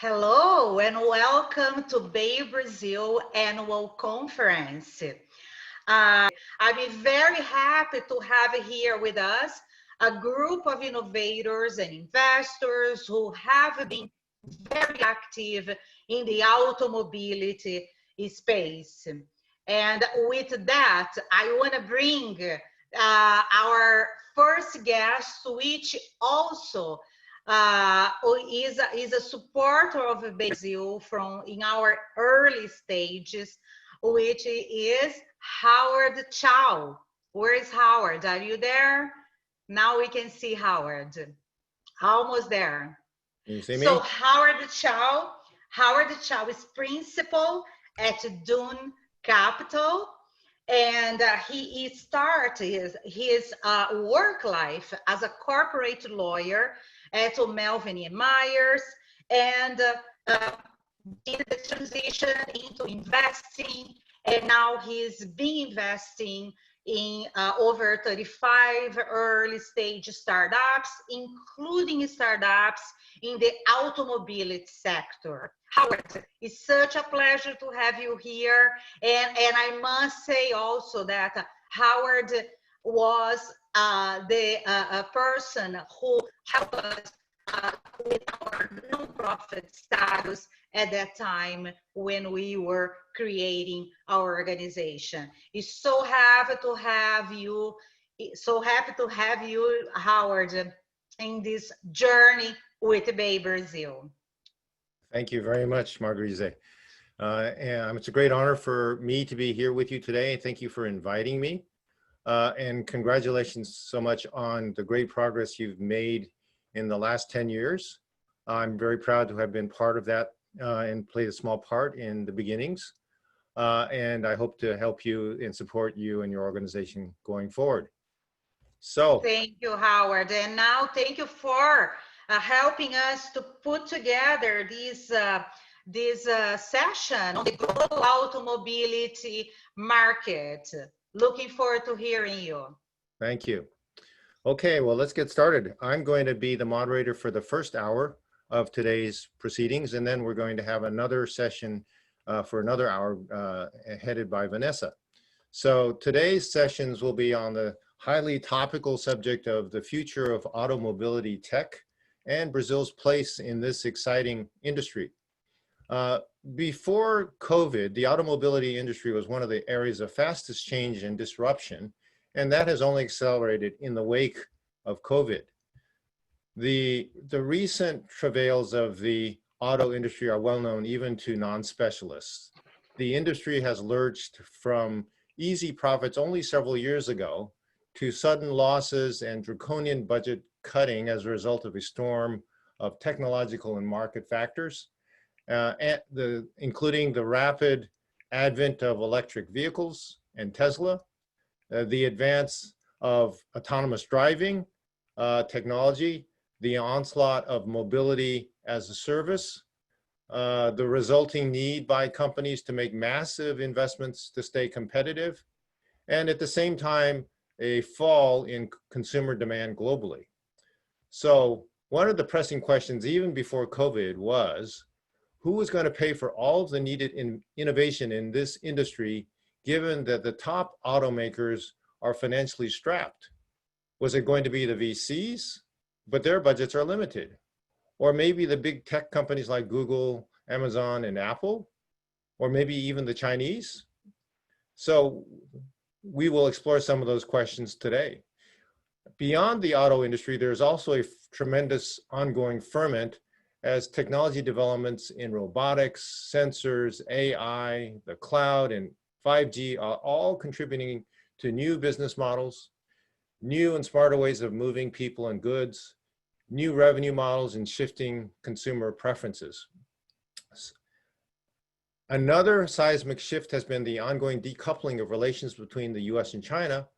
Hello and welcome to BayBrazil Annual Conference. I'm very happy to have here with us a group of innovators and investors who have been very active in the automobility space. And with that, I want to bring our first guest, which also is a supporter of Brazil from in our early stages, which is Howard Chow. Where is Howard? Are you there? Now we can see Howard. Almost there. Can you see me? So Howard Chow is principal at Adjourn Capital, and he started his work life as a corporate lawyer at Melvin and Myers, and did the transition into investing, and now he's been investing in over 35 early stage startups, including startups in the automobility sector. Howard, it's such a pleasure to have you here. And I must say also that Howard was the person who helped us with our nonprofit status at that time when we were creating our organization. It's so happy to have you, Howard, in this journey with BayBrazil. Thank you very much, Margarise. And it's a great honor for me to be here with you today. Thank you for inviting me. And congratulations so much on the great progress you've made in the last 10 years. I'm very proud to have been part of that and played a small part in the beginnings. And I hope to help you and support you and your organization going forward. So thank you, Howard. And now thank you for helping us to put together this session on the global automobility market. Looking forward to hearing you. Thank you. Okay, well, let's get started. I'm going to be the moderator for the first hour of today's proceedings, and then we're going to have another session for another hour headed by Vanessa. So today's sessions will be on the highly topical subject of the future of automobility tech and Brazil's place in this exciting industry. Before COVID, the automobility industry was one of the areas of fastest change and disruption, and that has only accelerated in the wake of COVID. The recent travails of the auto industry are well known even to non-specialists. The industry has lurched from easy profits only several years ago to sudden losses and draconian budget cutting as a result of a storm of technological and market factors, including the rapid advent of electric vehicles and Tesla, the advance of autonomous driving technology, the onslaught of mobility as a service, the resulting need by companies to make massive investments to stay competitive, and at the same time, a fall in consumer demand globally. So one of the pressing questions even before COVID was, who was going to pay for all of the needed innovation in this industry, given that the top automakers are financially strapped? Was it going to be the VCs? But their budgets are limited. Or maybe the big tech companies like Google, Amazon, and Apple? Or maybe even the Chinese? So we will explore some of those questions today. Beyond the auto industry, there's also a tremendous ongoing ferment as technology developments in robotics, sensors, AI, the cloud, and 5G are all contributing to new business models, new and smarter ways of moving people and goods, new revenue models, and shifting consumer preferences. Another seismic shift has been the ongoing decoupling of relations between the US and China,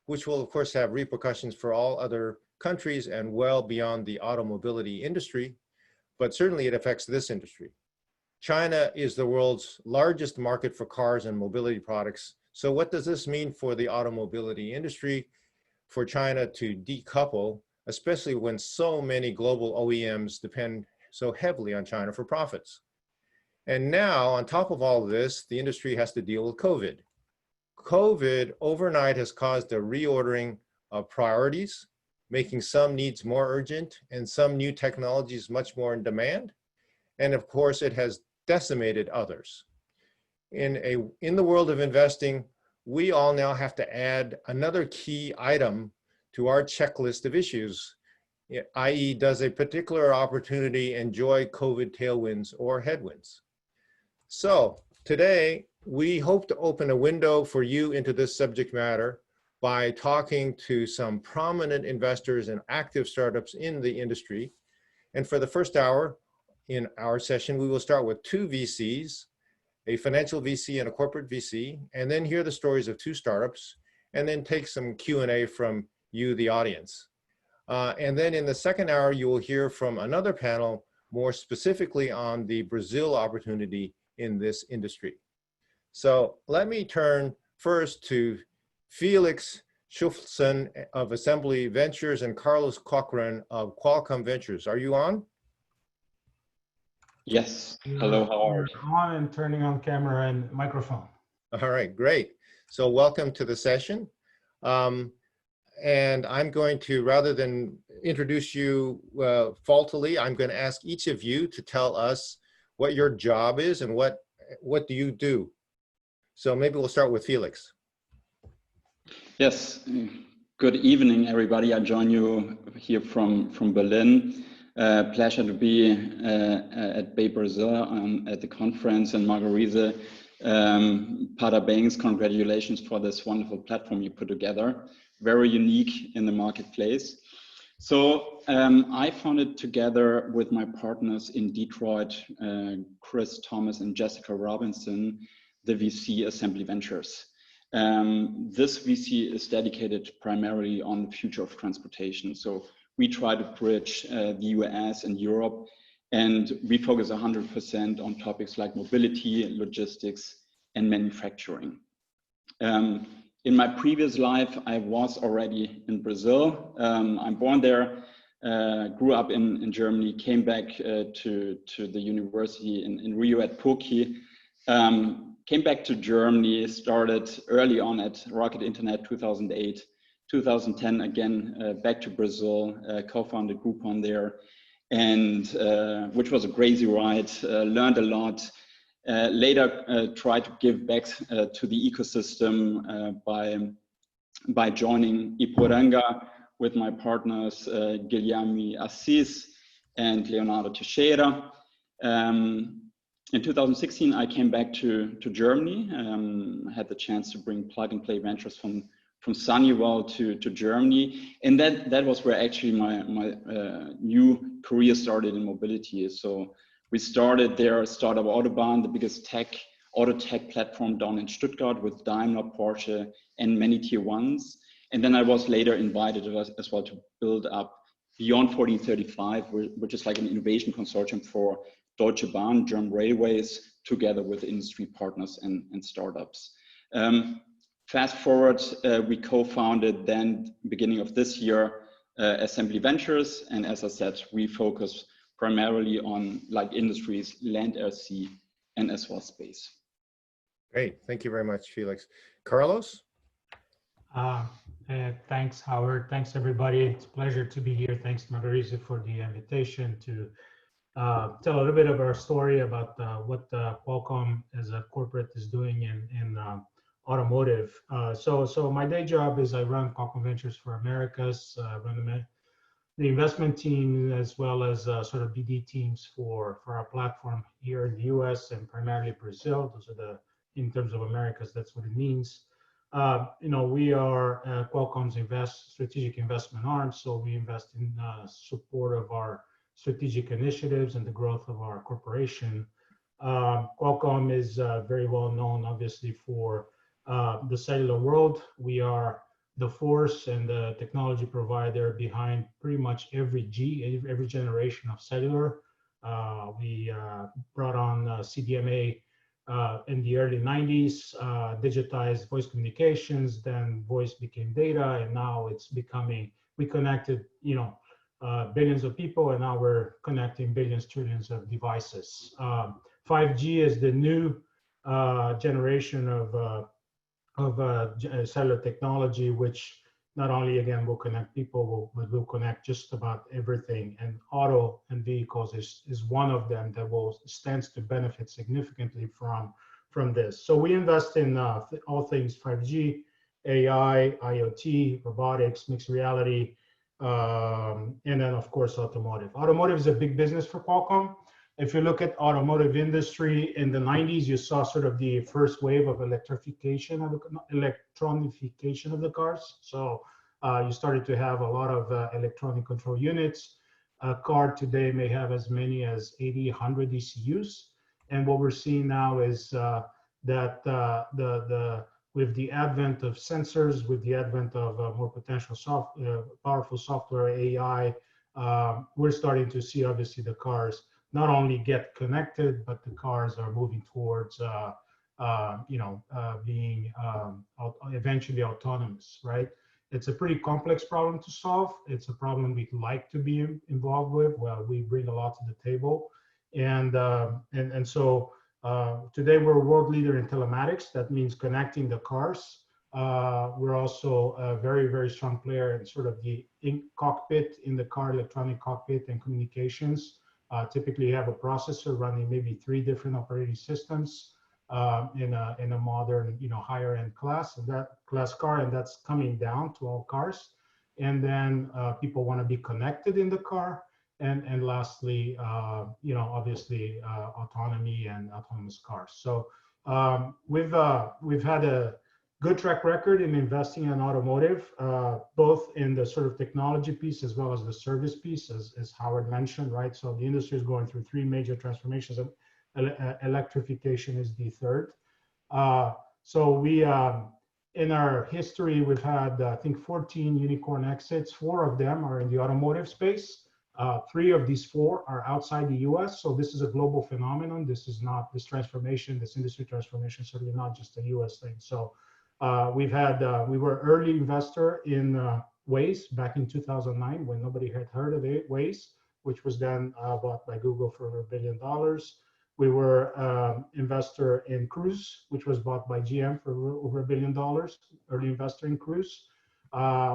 which will of course have repercussions for all other countries and well beyond the automobility industry, but certainly it affects this industry. China is the world's largest market for cars and mobility products. So what does this mean for the automobility industry, for China to decouple, especially when so many global OEMs depend so heavily on China for profits. And now, on top of all of this, the industry has to deal with COVID. COVID overnight has caused a reordering of priorities, making some needs more urgent and some new technologies much more in demand. And of course, it has decimated others. In the world of investing, we all now have to add another key item to our checklist of issues, i.e., does a particular opportunity enjoy COVID tailwinds or headwinds? So today, we hope to open a window for you into this subject matter by talking to some prominent investors and active startups in the industry. And for the first hour in our session, we will start with two VCs, a financial VC and a corporate VC, and then hear the stories of two startups, and then take some Q&A from you, the audience. And then in the second hour, you will hear from another panel more specifically on the Brazil opportunity in this industry. So let me turn first to Felix Scheuffelen of Assembly Ventures and Carlos Cochran of Qualcomm Ventures. Are you on? Yes. Hello, how are you? On and turning on camera and microphone. All right, great. So welcome to the session. And I'm going to, rather than introduce you faultily, I'm going to ask each of you to tell us what your job is and what do you do. So maybe we'll start with Felix. Yes. Good evening, everybody. I join you here from Berlin. Pleasure to be at BayBrazil at the conference, and Margarise, Parabéns, congratulations for this wonderful platform you put together. Very unique in the marketplace. So I founded together with my partners in Detroit, Chris Thomas and Jessica Robinson, the VC Assembly Ventures. This VC is dedicated primarily on the future of transportation. So we try to bridge the US and Europe, and we focus 100% on topics like mobility, logistics, and manufacturing. In my previous life, I was already in Brazil. I'm born there, grew up in Germany, came back to the university in Rio at PUC, came back to Germany, started early on at Rocket Internet 2008, 2010 again, back to Brazil, co-founded Groupon there, and which was a crazy ride, learned a lot. Later tried to give back to the ecosystem by joining Ipiranga with my partners Guilherme Assis and Leonardo Teixeira. In 2016, I came back to Germany, had the chance to bring Plug and Play Ventures from Sunnyvale to Germany, and that was where actually my new career started in mobility. So we started there, Startup Autobahn, the biggest auto tech platform down in Stuttgart with Daimler, Porsche, and many tier ones. And then I was later invited as well to build up Beyond 1435, which is like an innovation consortium for Deutsche Bahn, German railways, together with industry partners and startups. Fast forward, we co-founded then, beginning of this year, Assembly Ventures. And as I said, we focus primarily on like industries, land, air, sea, and as well space. Great, thank you very much, Felix. Carlos? Thanks, Howard. Thanks, everybody. It's a pleasure to be here. Thanks, Margarise, for the invitation to tell a little bit of our story about what Qualcomm as a corporate is doing in automotive. So my day job is I run Qualcomm Ventures for Americas, run the investment team as well as sort of BD teams for our platform here in the US and primarily Brazil. Those are in terms of Americas, that's what it means. We are Qualcomm's strategic investment arm, so we invest in support of our strategic initiatives and the growth of our corporation. Qualcomm is very well known, obviously, for the cellular world. We are the force and the technology provider behind pretty much every generation of cellular. We brought on CDMA in the early 90s, digitized voice communications, then voice became data, and now it's becoming, we connected, billions of people, and now we're connecting billions, trillions of devices. 5G is the new generation of cellular technology, which not only again will connect people, but will connect just about everything. And auto and vehicles is one of them that stands to benefit significantly from this. So we invest in all things 5G, AI, IoT, robotics, mixed reality, and then of course automotive. Automotive is a big business for Qualcomm. If you look at automotive industry in the 90s, you saw sort of the first wave of electrification of electronification of the cars. So you started to have a lot of electronic control units. A car today may have as many as 80, 100 ECUs. And what we're seeing now is that with the advent of sensors, with the advent of more potential powerful software, AI, we're starting to see obviously the cars not only get connected, but the cars are moving towards, being eventually autonomous, right? It's a pretty complex problem to solve. It's a problem we'd like to be involved with. Well, we bring a lot to the table, and so today we're a world leader in telematics. That means connecting the cars. We're also a very, very strong player in sort of the cockpit in the car, electronic cockpit and communications. Typically, you have a processor running maybe 3 different operating systems in a modern, higher end class, and that class car, and that's coming down to all cars. And then people want to be connected in the car, and lastly, obviously autonomy and autonomous cars. So we've had a good track record in investing in automotive, both in the sort of technology piece as well as the service piece, as Howard mentioned, right? So the industry is going through 3 major transformations, and electrification is the third. So we, in our history, we've had, I think, 14 unicorn exits. 4 of them are in the automotive space. 3 of these 4 are outside the US. So this is a global phenomenon. This is not this transformation, this industry transformation, certainly not just a US thing. So we were early investor in Waze back in 2009 when nobody had heard of it, Waze, which was then bought by Google for over $1 billion. We were investor in Cruise, which was bought by GM for over $1 billion, early investor in Cruise.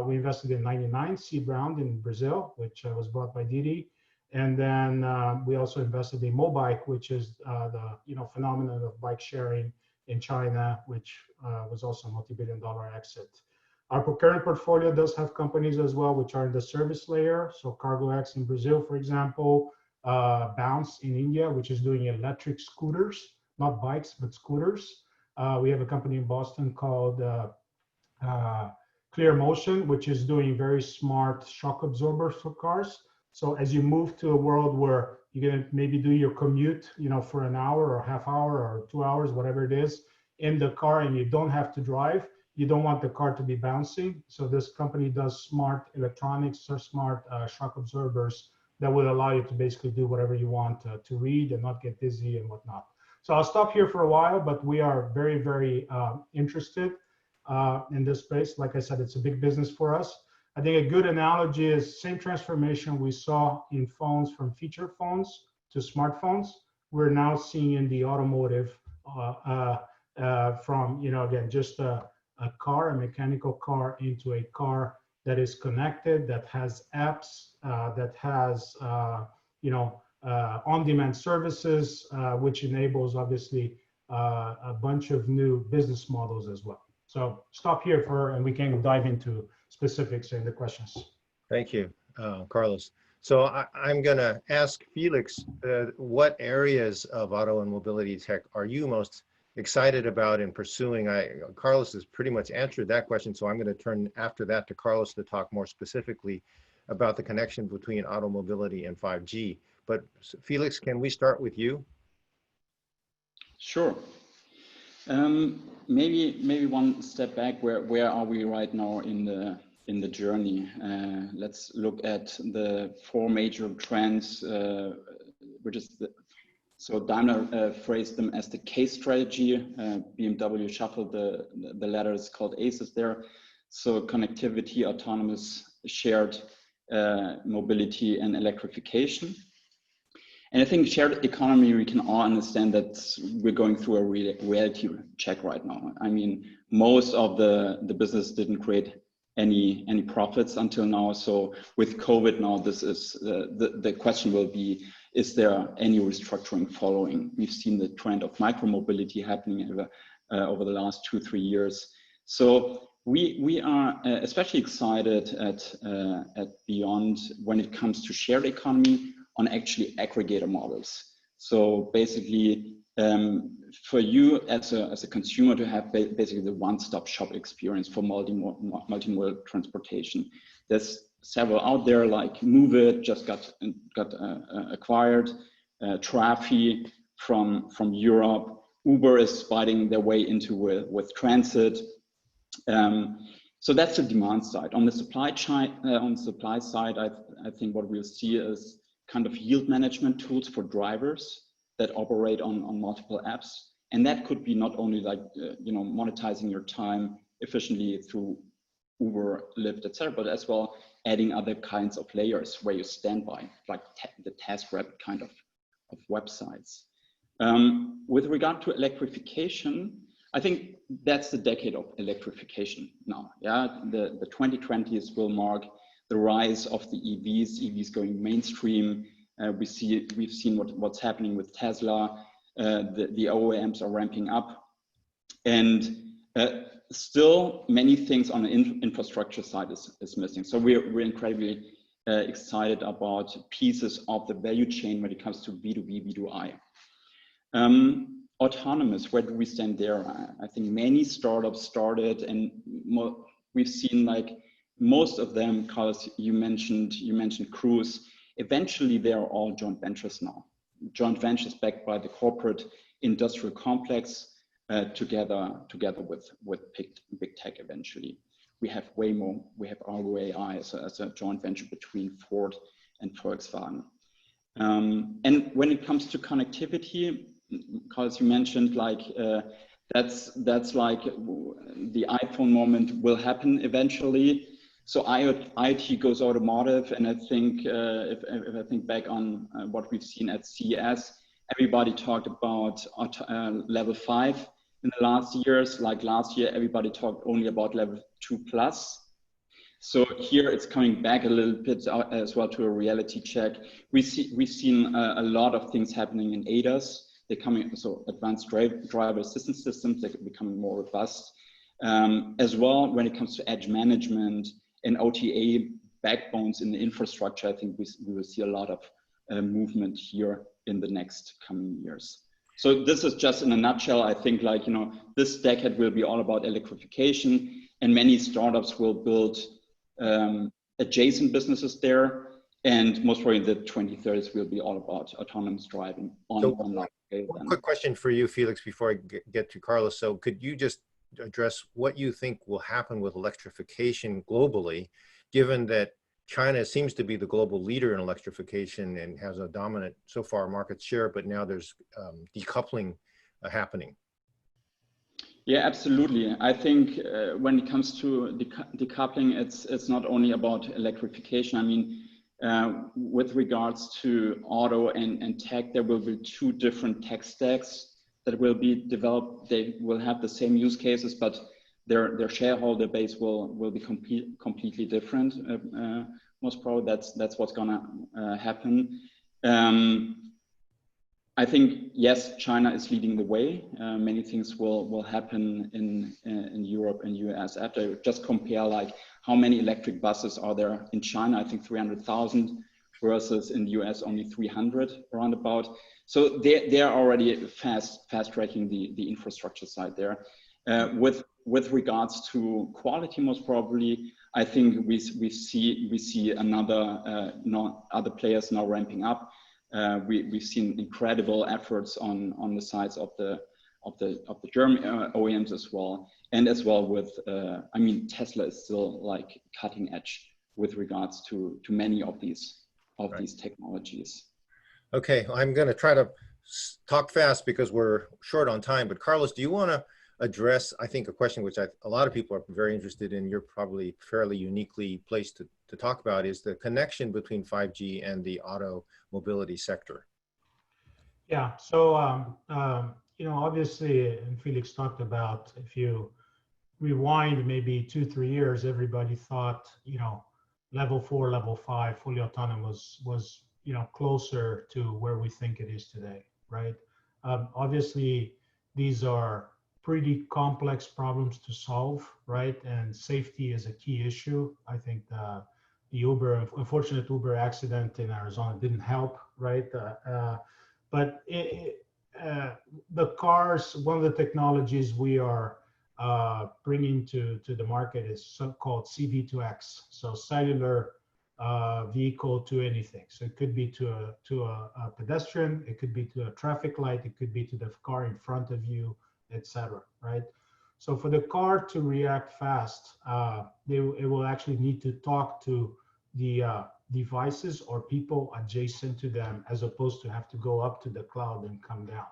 We invested in 99, Seed Round in Brazil, which was bought by Didi. And then we also invested in Mobike, which is the phenomenon of bike sharing in China, which was also a multi-billion-dollar exit. Our current portfolio does have companies as well, which are in the service layer. So CargoX in Brazil, for example, Bounce in India, which is doing electric scooters, not bikes, but scooters. We have a company in Boston called Clear Motion, which is doing very smart shock absorbers for cars. So as you move to a world where you're going to maybe do your commute, for an hour or half hour or 2 hours, whatever it is, in the car, and you don't have to drive, you don't want the car to be bouncing. So this company does smart electronics or smart shock absorbers that will allow you to basically do whatever you want to read and not get dizzy and whatnot. So I'll stop here for a while, but we are very, very interested in this space. Like I said, it's a big business for us. I think a good analogy is same transformation we saw in phones from feature phones to smartphones. We're now seeing in the automotive from, again, just a car, a mechanical car, into a car that is connected, that has apps, that has, on-demand services, which enables obviously a bunch of new business models as well. So stop here and we can dive into specifics in the questions. Thank you, Carlos. So I'm going to ask Felix, what areas of auto and mobility tech are you most excited about in pursuing? Carlos has pretty much answered that question, so I'm going to turn after that to Carlos to talk more specifically about the connection between auto mobility and 5G. But Felix, can we start with you? Sure. Maybe one step back. Where are we right now in the journey? Let's look at the 4 major trends, which is so Daimler phrased them as the case strategy. BMW shuffled the letters called ACEs there. So connectivity, autonomous, shared, mobility and electrification. And I think shared economy, we can all understand that we're going through a reality check right now. I mean, most of the business didn't create any profits until now. So with COVID now, this is the question will be, is there any restructuring following? We've seen the trend of micromobility happening over the last 2-3 years. So we are especially excited at Beyond when it comes to shared economy on actually aggregator models. So basically, for you as a consumer to have basically the one-stop shop experience for multimodal transportation. There's several out there like Move It just got acquired, Trafi from Europe, Uber is fighting their way into with transit. So that's the demand side. On the supply side, I think what we'll see is kind of yield management tools for drivers that operate on multiple apps. And that could be not only like, monetizing your time efficiently through Uber, Lyft, etc., but as well adding other kinds of layers where you stand by, like the TaskRabbit kind of websites. With regard to electrification, I think that's the decade of electrification now. Yeah, the 2020s will mark the rise of the EVs going mainstream. We've seen what's happening with Tesla. The OEMs are ramping up, and still many things on the infrastructure side is missing. So we're incredibly excited about pieces of the value chain when it comes to B2B, B2I. Autonomous, where do we stand there? I think many startups started, and we've seen like most of them, Carlos, you mentioned Cruise. Eventually, they are all joint ventures now. Joint ventures backed by the corporate industrial complex, together with big tech. Eventually, we have Waymo, we have Argo AI as a joint venture between Ford and Volkswagen. And when it comes to connectivity, Carlos, you mentioned like that's like the iPhone moment will happen eventually. So IoT goes automotive, and I think if I think back on what we've seen at CES, everybody talked about level 5 in the last years. Like last year, everybody talked only about level 2+. So here it's coming back a little bit as well to a reality check. We've seen a lot of things happening in ADAS. They're coming, so advanced driver assistance systems, they're becoming more robust. As well, when it comes to edge management and OTA backbones in the infrastructure, I think we will see a lot of movement here in the next coming years. So this is just in a nutshell. I think like, this decade will be all about electrification, and many startups will build adjacent businesses there. And most probably the 2030s will be all about autonomous driving on one quick question for you, Felix, before I get to Carlos. So could you just address what you think will happen with electrification globally, given that China seems to be the global leader in electrification and has a dominant, so far, market share, but now there's decoupling happening? Yeah, absolutely. I think when it comes to decoupling, it's not only about electrification. I mean, with regards to auto and tech, there will be 2 different tech stacks that will be developed. They will have the same use cases, but their shareholder base will be completely different. Most probably that's what's gonna happen. I think, yes, China is leading the way. Many things will happen in Europe and US after. Just compare like how many electric buses are there in China? I think 300,000 versus in the US only 300 roundabout. So they're already fast tracking the infrastructure side there. With regards to quality, most probably, I think we see other players now ramping up. We've seen incredible efforts on the sides of the German OEMs as well, and as well with I mean, Tesla is still like cutting edge with regards to many of these technologies. Okay, I'm going to try to talk fast because we're short on time. But Carlos, do you want to address, I think, a question which a lot of people are very interested in. You're probably fairly uniquely placed to talk about, is the connection between 5G and the auto mobility sector. Yeah, so, you know, obviously, and Felix talked about, if you rewind maybe 2-3 years, everybody thought, you know, level 4, level 5, fully autonomous was, you know, closer to where we think it is today, right? Obviously, these are pretty complex problems to solve, right? And safety is a key issue. I think the unfortunate Uber accident in Arizona didn't help, right? But the cars, one of the technologies we are bringing to the market is so-called CV2X, so cellular vehicle to anything. So it could be to a pedestrian, it could be to a traffic light, it could be to the car in front of you, etc. Right? So for the car to react fast, it will actually need to talk to the devices or people adjacent to them, as opposed to have to go up to the cloud and come down.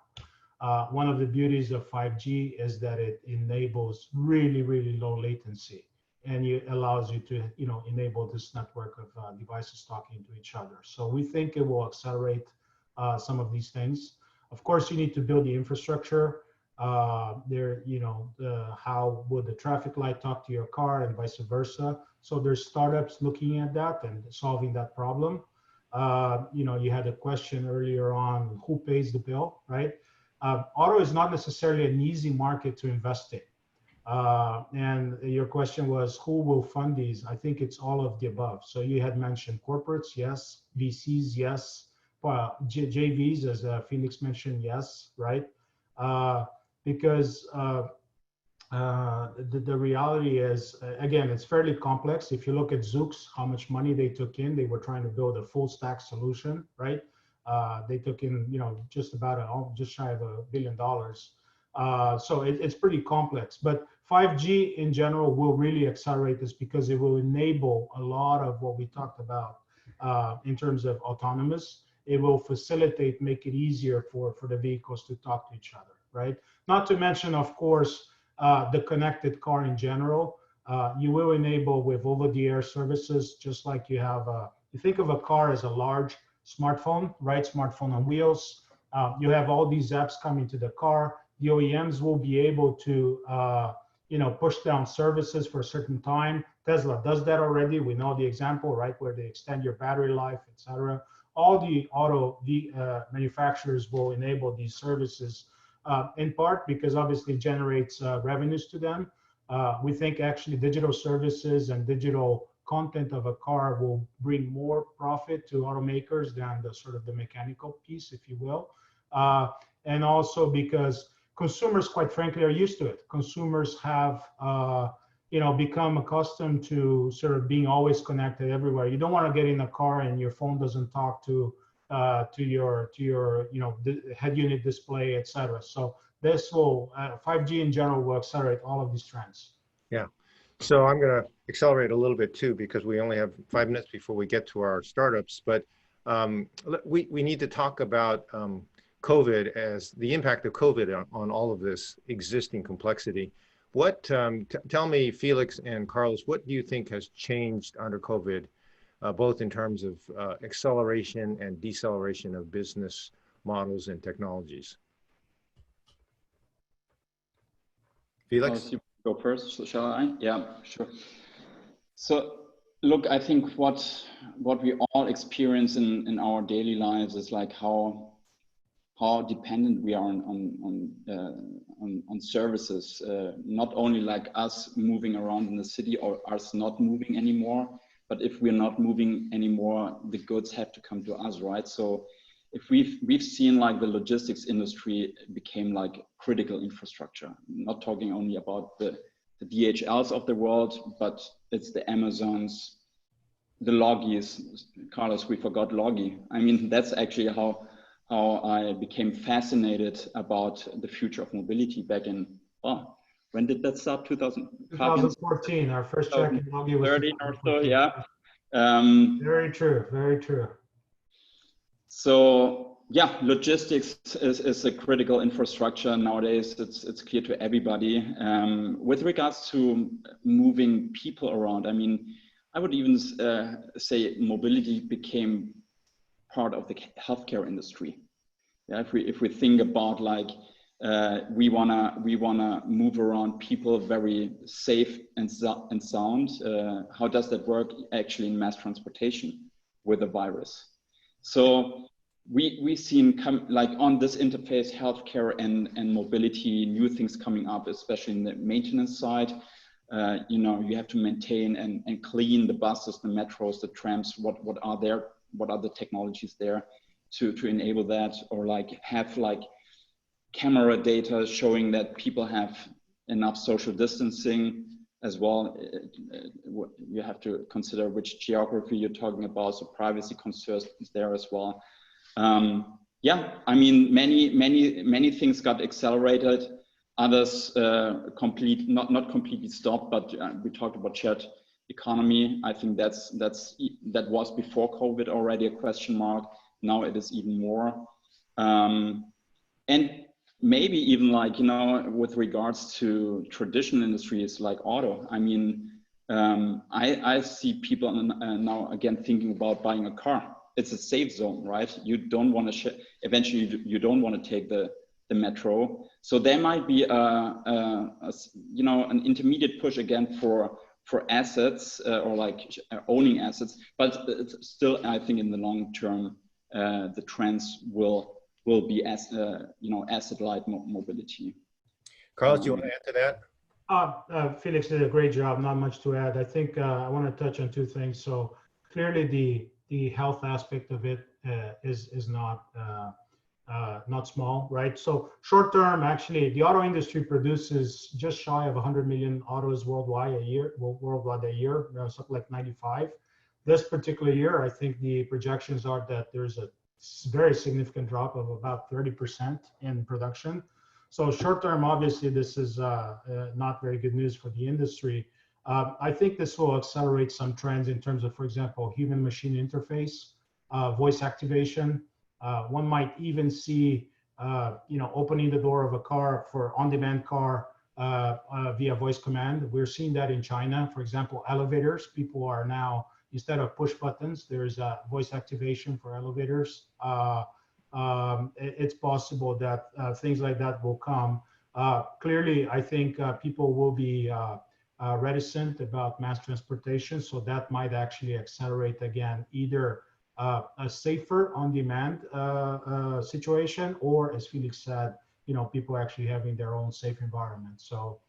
One of the beauties of 5G is that it enables really, really low latency, and it allows you to, you know, enable this network of devices talking to each other. So we think it will accelerate some of these things. Of course, you need to build the infrastructure. You know, how would the traffic light talk to your car and vice versa? So there's startups looking at that and solving that problem. You know, you had a question earlier on, who pays the bill, right? Auto is not necessarily an easy market to invest in. And your question was, who will fund these? I think it's all of the above. So you had mentioned corporates, yes. VCs, yes. JVs, as Felix mentioned, yes, right? Because the reality is, again, it's fairly complex. If you look at Zoox, how much money they took in, they were trying to build a full stack solution, right? They took in, you know, just shy of $1 billion. So it's pretty complex, but 5G in general will really accelerate this, because it will enable a lot of what we talked about in terms of autonomous. It will facilitate, make it easier for the vehicles to talk to each other, right? Not to mention, of course, the connected car in general. You will enable with over-the-air services, just like you have, you think of a car as a large smartphone, right? Smartphone on wheels. You have all these apps coming to the car. The OEMs will be able to, you know, push down services for a certain time. Tesla does that already. We know the example, right, where they extend your battery life, etc. All the auto manufacturers will enable these services, in part because obviously it generates revenues to them. We think actually digital services and digital content of a car will bring more profit to automakers than the sort of the mechanical piece, if you will. And also because consumers, quite frankly, are used to it. Consumers have, you know, become accustomed to sort of being always connected everywhere. You don't want to get in a car and your phone doesn't talk to your you know, head unit display, etc. So this will 5G in general will accelerate all of these trends. Yeah. So I'm going to accelerate a little bit too, because we only have 5 minutes before we get to our startups. But we need to talk about COVID, as the impact of COVID on all of this existing complexity. What tell me, Felix and Carlos, what do you think has changed under COVID, both in terms of acceleration and deceleration of business models and technologies? Felix? You go first, so shall I? Yeah, sure. So look, I think what we all experience in our daily lives is like how dependent we are on services, not only like us moving around in the city or us not moving anymore, but if we're not moving anymore, the goods have to come to us, right? So if we've seen like the logistics industry became like critical infrastructure, not talking only about the DHLs of the world, but it's the Amazons, the Loggies. Carlos, we forgot Loggie. I mean, that's actually how I became fascinated about the future of mobility back in, when did that start? 2014, our first check in Loggie was 13 or so, yeah. Very true, very true. So Yeah, logistics is a critical infrastructure nowadays. It's clear to everybody. With regards to moving people around, I mean, I would even say mobility became part of the healthcare industry. Yeah, if we think about like we wanna move around people very safe and sound. How does that work actually in mass transportation with a virus? So we've seen like on this interface, healthcare and mobility, new things coming up, especially in the maintenance side. You know, you have to maintain and clean the buses, the metros, the trams. What are the technologies there to enable that, or like have like camera data showing that people have enough social distancing as well. You have to consider which geography you're talking about, so privacy concerns there as well. Yeah, I mean, many things got accelerated. Others not completely stopped, but we talked about shared economy. I think that was before COVID already a question mark. Now it is even more. And maybe even like, you know, with regards to traditional industries like auto, I mean, I see people now again thinking about buying a car. It's a safe zone, right? You don't want to eventually you don't want to take the metro. So there might be you know, an intermediate push again for assets or like owning assets, but it's still, I think in the long term, the trends will be you know, asset-light mobility. Carlos, do you want to add to that? Felix did a great job. Not much to add. I think I want to touch on two things. So clearly, the health aspect of it is not small, right? So short term, actually, the auto industry produces just shy of 100 million autos worldwide a year. Something like 95. This particular year, I think the projections are that there's a very significant drop of about 30% in production. So short term, obviously, this is not very good news for the industry. I think this will accelerate some trends in terms of, for example, human-machine interface, voice activation. One might even see, you know, opening the door of a car for on-demand car via voice command. We're seeing that in China, for example, elevators. People are now, instead of push buttons, there's voice activation for elevators. It's possible that things like that will come. Clearly, I think people will be reticent about mass transportation, so that might actually accelerate again either a safer on-demand situation, or as Felix said, you know, people actually having their own safe environment. So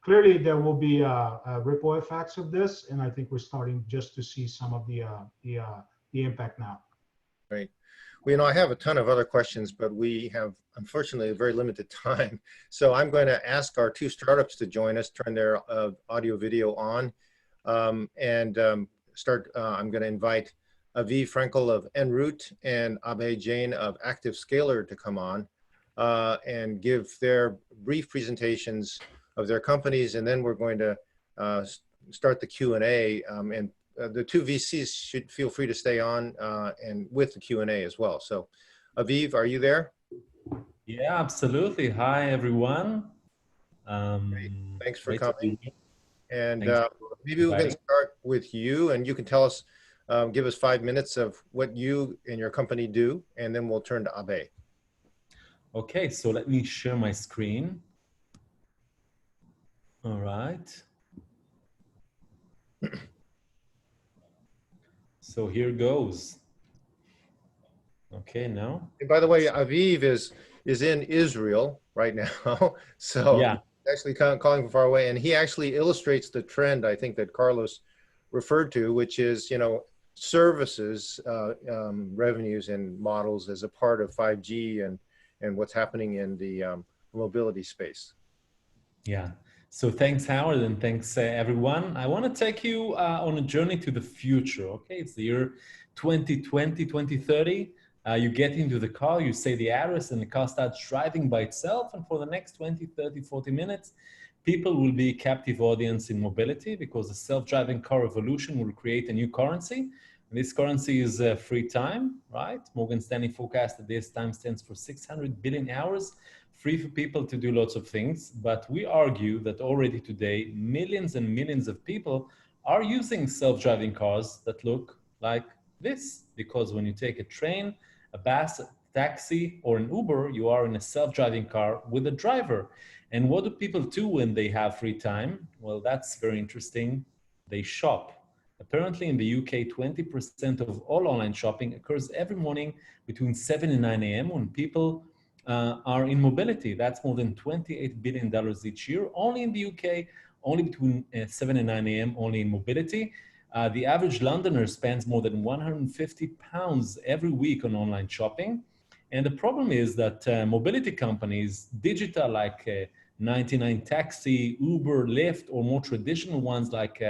clearly there will be ripple effects of this, and I think we're starting just to see some of the impact now. Great. Well, you know, I have a ton of other questions, but we have, unfortunately, a very limited time. So I'm going to ask our two startups to join us, turn their audio video on, and start. I'm going to invite Aviv Frankel of Enroute and Abhay Jain of Active Scaler to come on and give their brief presentations of their companies, and then we're going to start the Q&A, and the two VCs should feel free to stay on and with the Q&A as well. So Aviv, are you there? Yeah, absolutely. Hi, everyone. Great. Thanks for coming. And maybe we can start with you, and you can tell us, give us 5 minutes of what you and your company do, and then we'll turn to Abhay. Okay, so let me share my screen. All right. So here goes. Okay, now. And by the way, Aviv is in Israel right now, so yeah, actually calling from far away, and he actually illustrates the trend I think that Carlos referred to, which is, you know, services revenues and models as a part of 5G and what's happening in the mobility space. Yeah. So thanks, Howard, and thanks, everyone. I want to take you on a journey to the future, okay? It's the year 2020, 2030. You get into the car, you say the address, and the car starts driving by itself. And for the next 20, 30, 40 minutes, people will be a captive audience in mobility, because the self-driving car revolution will create a new currency, And this currency is free time, right? Morgan Stanley forecasted this time stands for 600 billion hours, free for people to do lots of things. But we argue that already today, millions and millions of people are using self-driving cars that look like this. Because when you take a train, a bus, a taxi, or an Uber, you are in a self-driving car with a driver. And what do people do when they have free time? Well, that's very interesting. They shop. Apparently in the UK, 20% of all online shopping occurs every morning between 7 and 9 a.m. when people are in mobility. That's more than $28 billion each year, only in the UK, only between 7 and 9 a.m., only in mobility. The average Londoner spends more than 150 pounds every week on online shopping. And the problem is that mobility companies, digital like 99 Taxi, Uber, Lyft, or more traditional ones like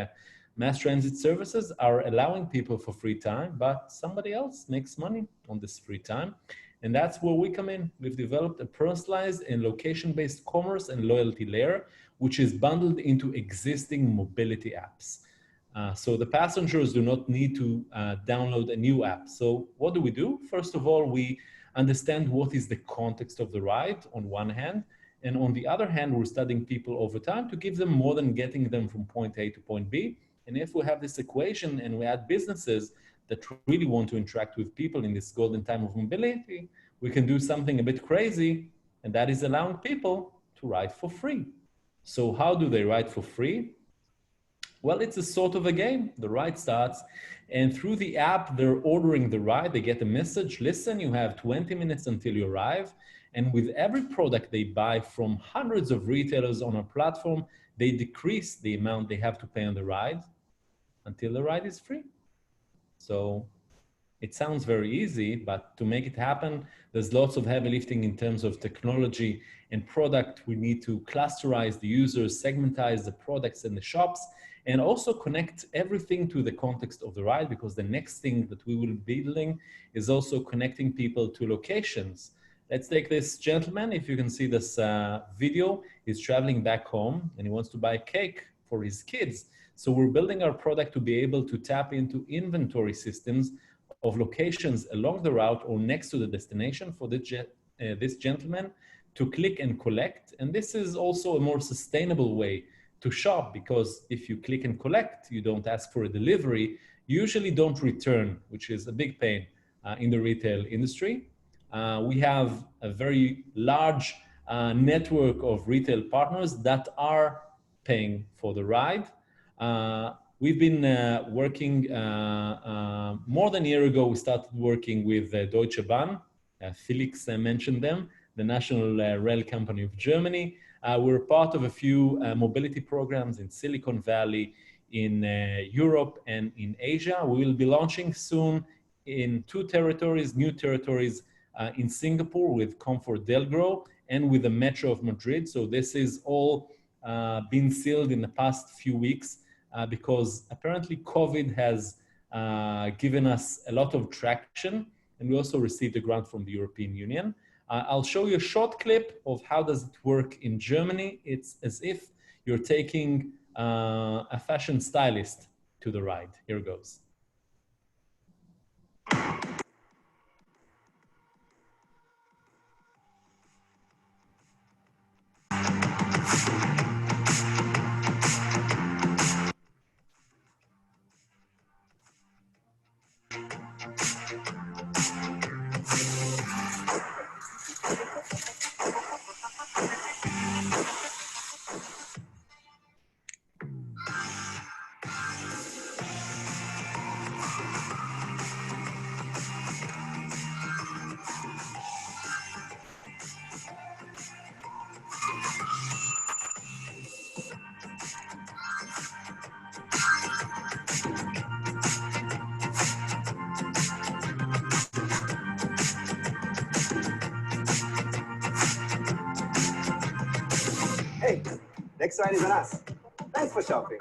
mass transit services are allowing people for free time, but somebody else makes money on this free time. And that's where we come in. We've developed a personalized and location-based commerce and loyalty layer, which is bundled into existing mobility apps. So the passengers do not need to download a new app. So what do? First of all, we understand what is the context of the ride on one hand. And on the other hand, we're studying people over time to give them more than getting them from point A to point B. And if we have this equation and we add businesses that really want to interact with people in this golden time of mobility, we can do something a bit crazy, and that is allowing people to ride for free. So how do they ride for free? Well, it's a sort of a game. The ride starts, and through the app, they're ordering the ride. They get a message, listen, you have 20 minutes until you arrive. And with every product they buy from hundreds of retailers on our platform, they decrease the amount they have to pay on the ride until the ride is free. So it sounds very easy, but to make it happen, there's lots of heavy lifting in terms of technology and product. We need to clusterize the users, segmentize the products and the shops, and also connect everything to the context of the ride, because the next thing that we will be building is also connecting people to locations. Let's take this gentleman. If you can see this video, he's traveling back home and he wants to buy a cake for his kids. So we're building our product to be able to tap into inventory systems of locations along the route or next to the destination for this gentleman to click and collect. And this is also a more sustainable way to shop, because if you click and collect, you don't ask for a delivery, you usually don't return, which is a big pain in the retail industry. We have a very large network of retail partners that are paying for the ride. We've been working, more than a year ago, we started working with Deutsche Bahn. Felix mentioned them, the national rail company of Germany. We're part of a few mobility programs in Silicon Valley, in Europe, and in Asia. We will be launching soon in 2 territories, new territories, in Singapore with Comfort Delgro and with the Metro of Madrid. So this is all been sealed in the past few weeks because apparently COVID has given us a lot of traction, and we also received a grant from the European Union. I'll show you a short clip of how does it work in Germany. It's as if you're taking a fashion stylist to the ride. Here it goes. Hey, next ride is on us. Thanks for shopping.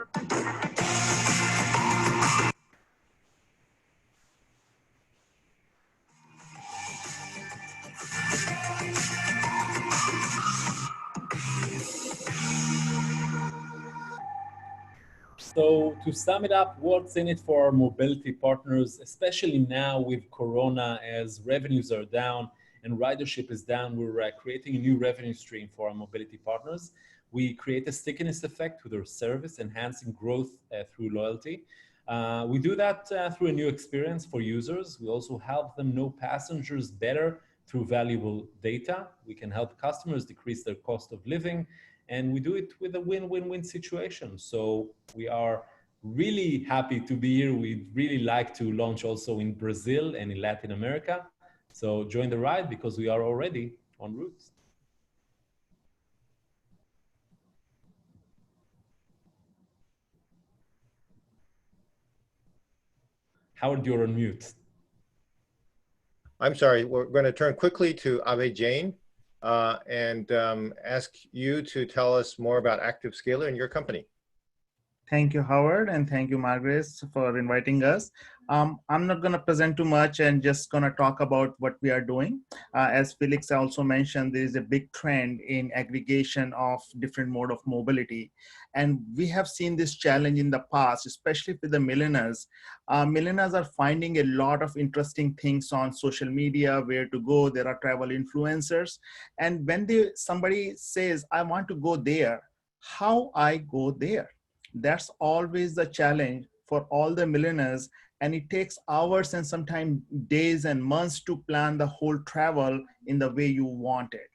So to sum it up, what's in it for our mobility partners, especially now with Corona, as revenues are down and ridership is down, we're creating a new revenue stream for our mobility partners. We create a stickiness effect with our service, enhancing growth through loyalty. We do that through a new experience for users. We also help them know passengers better through valuable data. We can help customers decrease their cost of living, and we do it with a win-win-win situation. So we are really happy to be here. We'd really like to launch also in Brazil and in Latin America. So join the ride because we are already en route. Howard, you're on mute. I'm sorry, we're going to turn quickly to Ave Jain and ask you to tell us more about ActiveScaler and your company. Thank you, Howard, and thank you, Margarise, for inviting us. I'm not going to present too much and just going to talk about what we are doing. As Felix also mentioned, there is a big trend in aggregation of different mode of mobility. And we have seen this challenge in the past, especially with the millennials. Millennials are finding a lot of interesting things on social media, where to go. There are travel influencers. And when somebody says, I want to go there, how I go there? That's always the challenge for all the millennials, and it takes hours and sometimes days and months to plan the whole travel in the way you want it.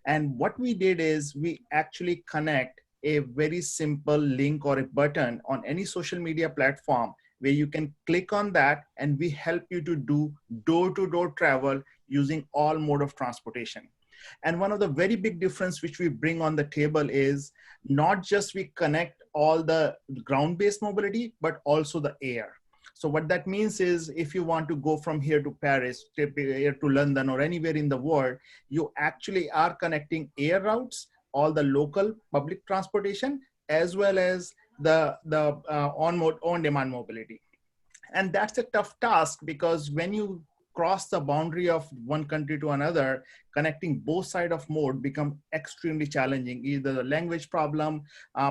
And what we did is we actually connect a very simple link or a button on any social media platform where you can click on that, and we help you to do door-to-door travel using all mode of transportation. And one of the very big difference which we bring on the table is not just we connect all the ground-based mobility, but also the air. So what that means is if you want to go from here to Paris, to London, or anywhere in the world, you actually are connecting air routes, all the local public transportation, as well as the on-demand mobility. And that's a tough task, because when you cross the boundary of one country to another, connecting both sides of mode become extremely challenging. Either the language problem,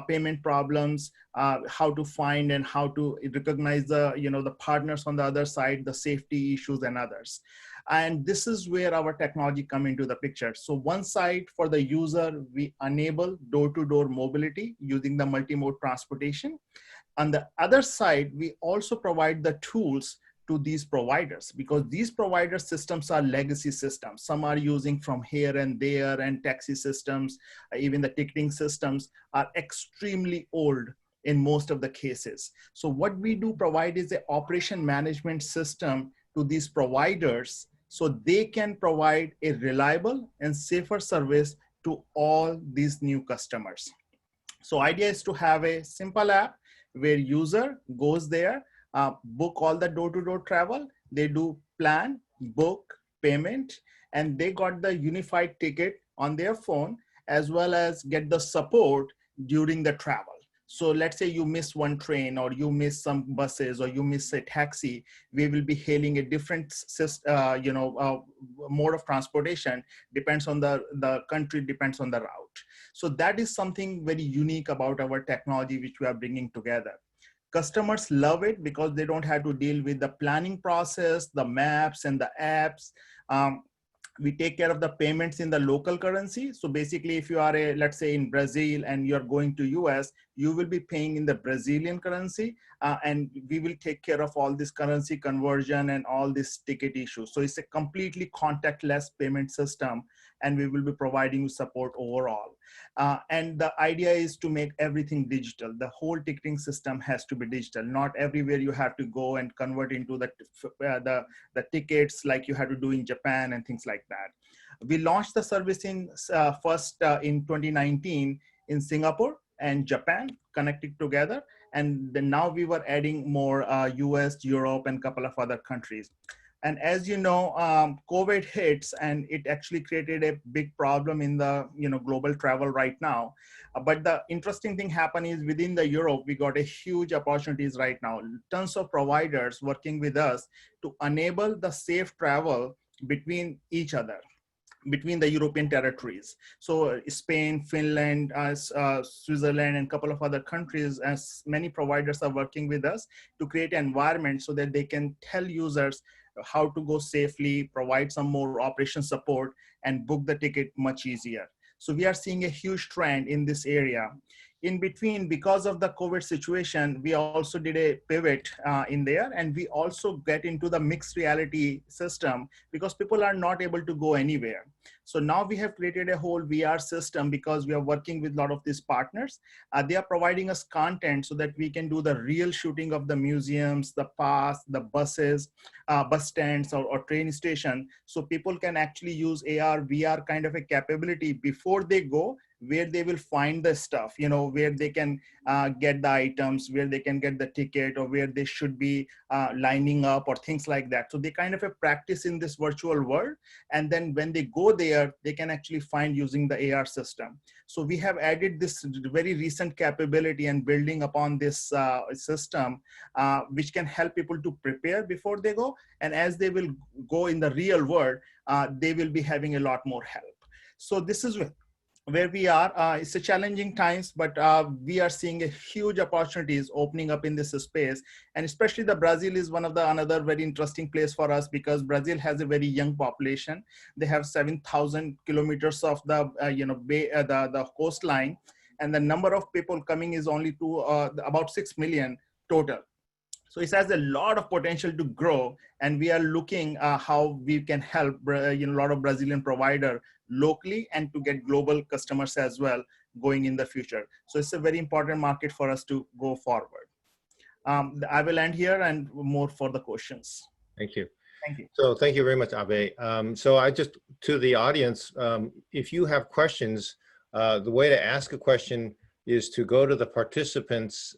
payment problems, how to find and how to recognize the partners on the other side, the safety issues and others. And this is where our technology come into the picture. So one side for the user, we enable door-to-door mobility using the multimode transportation. On the other side, we also provide the tools to these providers, because these provider systems are legacy systems. Some are using from here and there, and taxi systems, even the ticketing systems are extremely old in most of the cases. So what we do provide is an operation management system to these providers, so they can provide a reliable and safer service to all these new customers. So idea is to have a simple app where user goes there, book all the door-to-door travel, they do plan, book, payment, and they got the unified ticket on their phone, as well as get the support during the travel. So let's say you miss one train, or you miss some buses, or you miss a taxi, we will be hailing a different mode of transportation, depends on the country, depends on the route. So that is something very unique about our technology, which we are bringing together. Customers love it because they don't have to deal with the planning process, the maps and the apps. We take care of the payments in the local currency. So basically, if you are let's say in Brazil and you're going to US, you will be paying in the Brazilian currency, and we will take care of all this currency conversion and all this ticket issues. So it's a completely contactless payment system, and we will be providing you support overall. And the idea is to make everything digital. The whole ticketing system has to be digital. Not everywhere you have to go and convert into the tickets like you had to do in Japan and things like that. We launched the service in 2019 in Singapore and Japan, connected together. And then now we were adding more US, Europe, and a couple of other countries. And as you know, COVID hits, and it actually created a big problem in the global travel right now. But the interesting thing happened is within the Europe, we got a huge opportunities right now. Tons of providers working with us to enable the safe travel between each other. between the European territories. So Spain, Finland, Switzerland, and a couple of other countries, as many providers are working with us to create an environment so that they can tell users how to go safely, provide some more operation support, and book the ticket much easier. So we are seeing a huge trend in this area. In between, because of the COVID situation, we also did a pivot in there, and we also get into the mixed reality system because people are not able to go anywhere. So now we have created a whole VR system because we are working with a lot of these partners. They are providing us content so that we can do the real shooting of the museums, the parks, the buses, bus stands, or train station. So people can actually use AR, VR kind of a capability before they go, where they will find the stuff, where they can get the items, where they can get the ticket, or where they should be lining up, or things like that. So they kind of a practice in this virtual world. And then when they go there, they can actually find using the AR system. So we have added this very recent capability and building upon this system, which can help people to prepare before they go. And as they will go in the real world, they will be having a lot more help. So this is where we are. It's a challenging times, but we are seeing a huge opportunities opening up in this space. And especially the Brazil is one of the another very interesting place for us, because Brazil has a very young population. They have 7,000 kilometers of the the coastline, and the number of people coming is only to about 6 million total. So it has a lot of potential to grow, and we are looking how we can help a lot of Brazilian provider locally and to get global customers as well going in the future. So it's a very important market for us to go forward. I will end here and more for the questions. Thank you. Thank you. So thank you very much, Abe. So I just, to the audience, if you have questions, the way to ask a question is to go to the participants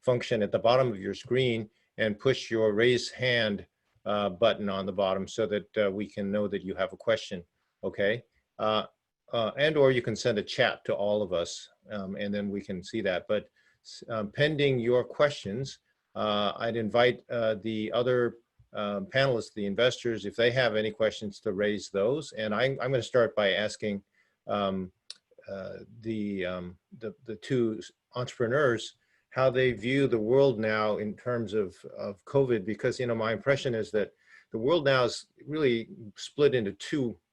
function at the bottom of your screen and push your raise hand button on the bottom so that we can know that you have a question, okay? And or you can send a chat to all of us and then we can see that. But pending your questions, I'd invite the other panelists, the investors, if they have any questions, to raise those. And I'm going to start by asking the two entrepreneurs how they view the world now in terms of COVID, because my impression is that the world now is really split into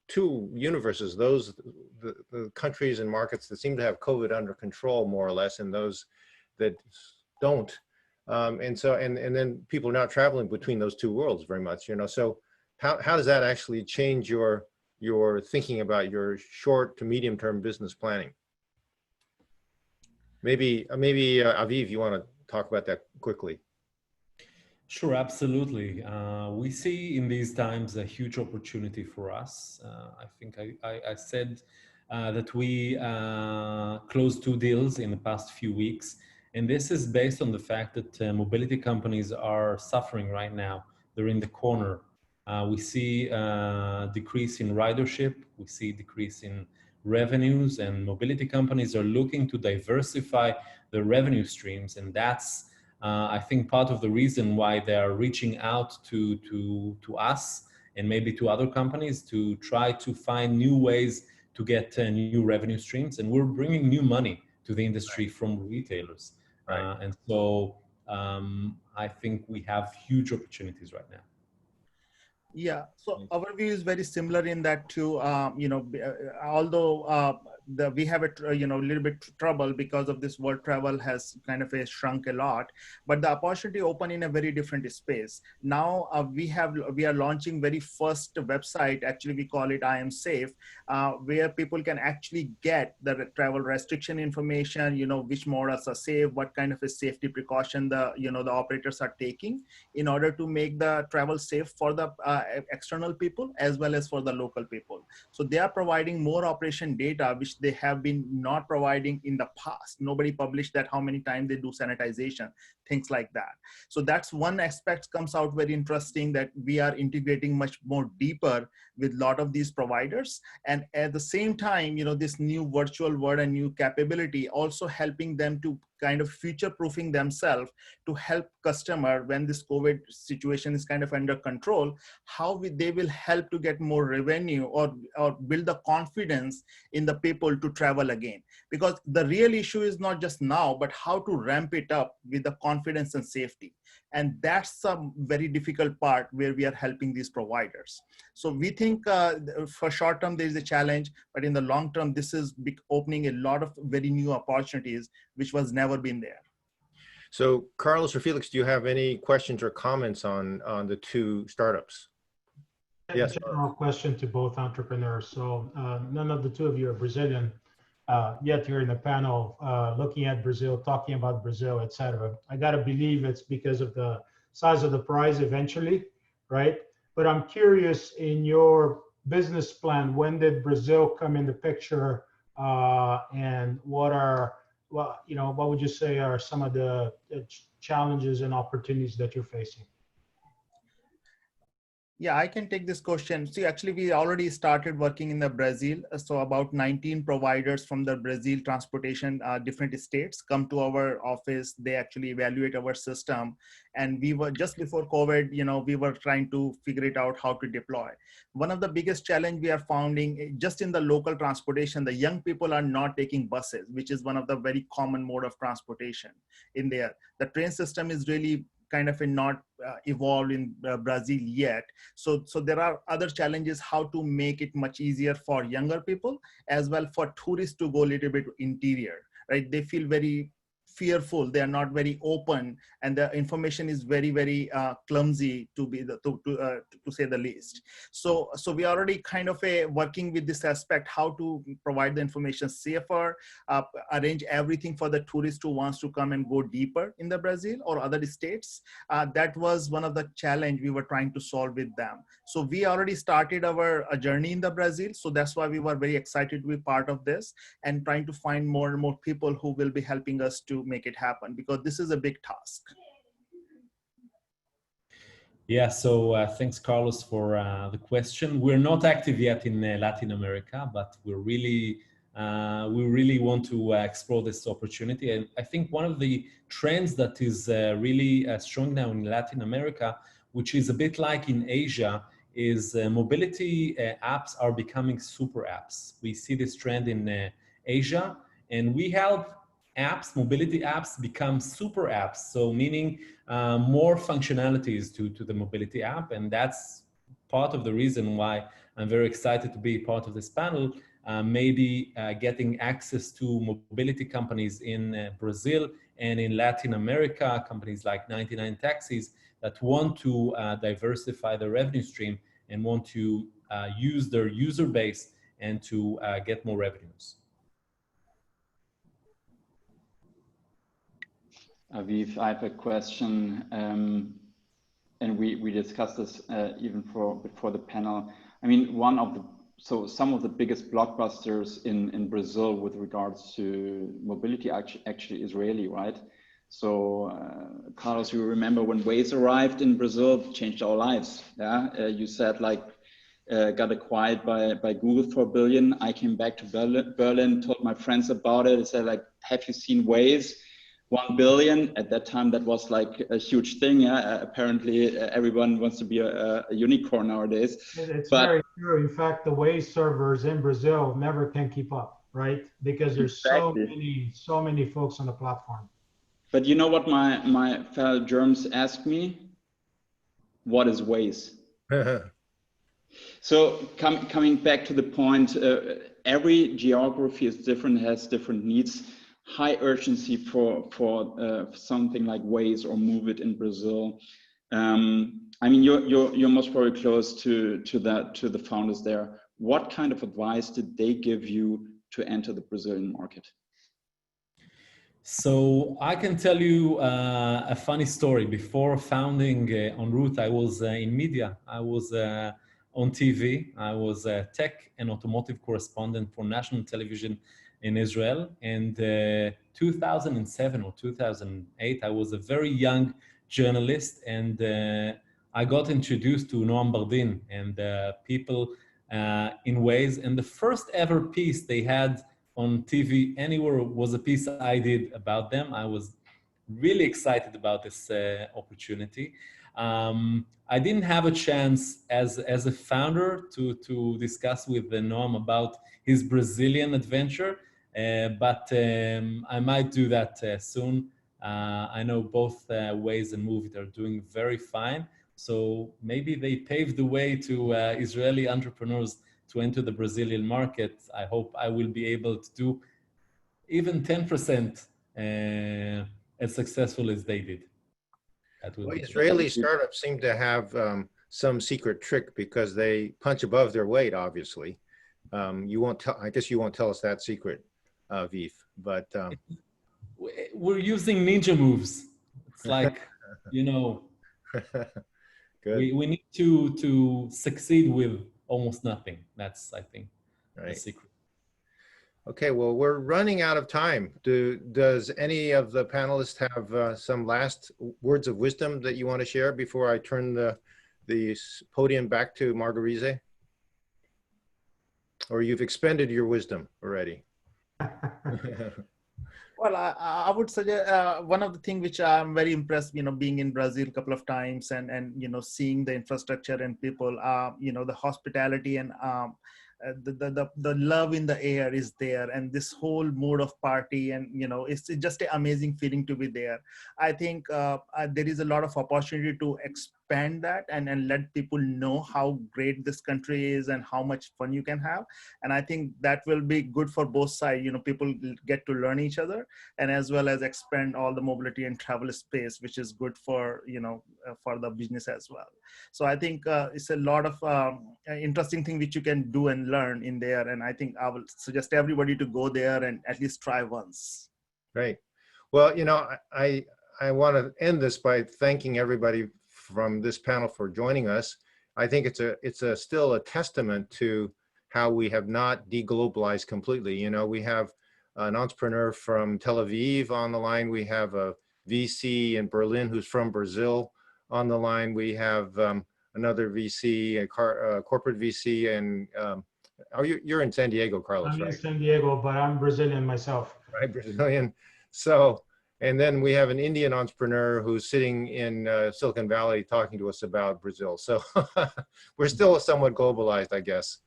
two universes: those the countries and markets that seem to have COVID under control more or less, and those that don't. And then people are not traveling between those two worlds very much. So how does that actually change your thinking about your short to medium term business planning? Maybe Aviv, you want to talk about that quickly? Sure, absolutely. We see in these times a huge opportunity for us. I think I said that we closed 2 deals in the past few weeks. And this is based on the fact that mobility companies are suffering right now. They're in the corner. We see a decrease in ridership. We see a decrease in revenues, and mobility companies are looking to diversify their revenue streams. And that's, I think, part of the reason why they are reaching out to us and maybe to other companies to try to find new ways to get new revenue streams. And we're bringing new money to the industry from retailers. Right. And so I think we have huge opportunities right now. Yeah, so our view is very similar in that too. Although we have a little bit trouble because of this world travel has kind of shrunk a lot, but the opportunity open in a very different space. Now we are launching very first website. Actually, we call it I Am Safe, where people can actually get the travel restriction information. Which models are safe, what kind of a safety precaution the operators are taking in order to make the travel safe for the external people as well as for the local people. So they are providing more operation data, which they have been not providing in the past. Nobody published that how many times they do sanitization, things like that. So that's one aspect comes out very interesting, that we are integrating much more deeper with a lot of these providers. And at the same time, this new virtual world and new capability also helping them to kind of future-proofing themselves to help customer when this COVID situation is kind of under control, how they will help to get more revenue or build the confidence in the people to travel again. Because the real issue is not just now, but how to ramp it up with the confidence and safety. And that's a very difficult part where we are helping these providers. So we think for short term, there is a challenge, but in the long term, this is opening a lot of very new opportunities, which was never been there. So Carlos or Felix, do you have any questions or comments on the two startups? Yes. General question to both entrepreneurs. So none of the two of you are Brazilian, yet you're in the panel looking at Brazil, talking about Brazil, etc. I gotta believe it's because of the size of the prize eventually, right? But I'm curious, in your business plan, when did Brazil come in the picture, and what would you say are some of the challenges and opportunities that you're facing? Yeah, I can take this question. See, actually, we already started working in the Brazil. So about 19 providers from the Brazil transportation, different states come to our office. They actually evaluate our system. And we were just before COVID, we were trying to figure it out how to deploy. One of the biggest challenge we are finding just in the local transportation, the young people are not taking buses, which is one of the very common mode of transportation in there. The train system is really kind of not evolved in Brazil yet. So there are other challenges how to make it much easier for younger people as well for tourists to go a little bit interior, right? They feel very fearful. They are not very open, and the information is very, very clumsy to say the least. So we are already kind of working with this aspect, how to provide the information safer, arrange everything for the tourist who wants to come and go deeper in the Brazil or other states. That was one of the challenge we were trying to solve with them. So we already started our journey in the Brazil. So that's why we were very excited to be part of this and trying to find more and more people who will be helping us to make it happen, because this is a big task. Yeah, so thanks, Carlos, for the question. We're not active yet in Latin America, but we really want to explore this opportunity. And I think one of the trends that is really strong now in Latin America, which is a bit like in Asia, is mobility apps are becoming super apps. We see this trend in Asia, and we help apps, mobility apps, become super apps. So meaning more functionalities to the mobility app. And that's part of the reason why I'm very excited to be part of this panel, maybe getting access to mobility companies in Brazil and in Latin America, companies like 99 Taxis that want to diversify their revenue stream and want to use their user base and to get more revenues. Aviv, I have a question, and we discussed this even before the panel. I mean, some of the biggest blockbusters in Brazil with regards to mobility actually Israeli, right? So, Carlos, you remember when Waze arrived in Brazil, changed our lives. Yeah, you said got acquired by Google for $1 billion. I came back to Berlin, told my friends about it. I said, have you seen Waze? $1 billion. At that time, that was like a huge thing. Apparently, everyone wants to be a unicorn nowadays. It's very true. In fact, the Waze servers in Brazil never can keep up, right? Because there's so many folks on the platform. But you know what my fellow Germans ask me? What is Waze? So coming back to the point, every geography is different, has different needs. High urgency for something like Waze or Move It in Brazil. I mean, you're most probably close to the founders there. What kind of advice did they give you to enter the Brazilian market? So I can tell you a funny story. Before founding En Route, I was in media. I was on TV. I was a tech and automotive correspondent for national television in Israel. And 2007 or 2008, I was a very young journalist, and I got introduced to Noam Bardin and people in Waze. And the first ever piece they had on TV anywhere was a piece I did about them. I was really excited about this opportunity. I didn't have a chance as a founder to discuss with Noam about his Brazilian adventure, but I might do that soon. I know both Waze and Move It are doing very fine. So maybe they paved the way to Israeli entrepreneurs to enter the Brazilian market. I hope I will be able to do even 10% as successful as they did. That will Well, be Israeli startups seem to have some secret trick because they punch above their weight, obviously. You won't tell, I guess you won't tell us that secret, Viv, but. We're using ninja moves. It's like, you know, Good. we need to succeed with almost nothing. That's, I think, the secret. Okay, well, we're running out of time. Does any of the panelists have some last words of wisdom that you want to share before I turn the podium back to Margarise? Or you've expended your wisdom already? Well, I would suggest one of the things which I'm very impressed, being in Brazil a couple of times and seeing the infrastructure and people, the hospitality and the love in the air is there, and this whole mood of party, and it's just an amazing feeling to be there. I think there is a lot of opportunity to expand that and let people know how great this country is and how much fun you can have. And I think that will be good for both sides. People get to learn each other, and as well as expand all the mobility and travel space, which is good for for the business as well. So I think it's a lot of interesting thing which you can do and learn in there. And I think I will suggest everybody to go there and at least try once. Great. Well, I want to end this by thanking everybody from this panel for joining us. I think it's still a testament to how we have not deglobalized completely. We have an entrepreneur from Tel Aviv on the line. We have a VC in Berlin who's from Brazil on the line. We have another VC, a corporate VC, and you're in San Diego, Carlos, I'm right? in San Diego, but I'm Brazilian myself. Right, Brazilian. So, and then we have an Indian entrepreneur who's sitting in Silicon Valley talking to us about Brazil. So we're still somewhat globalized, I guess.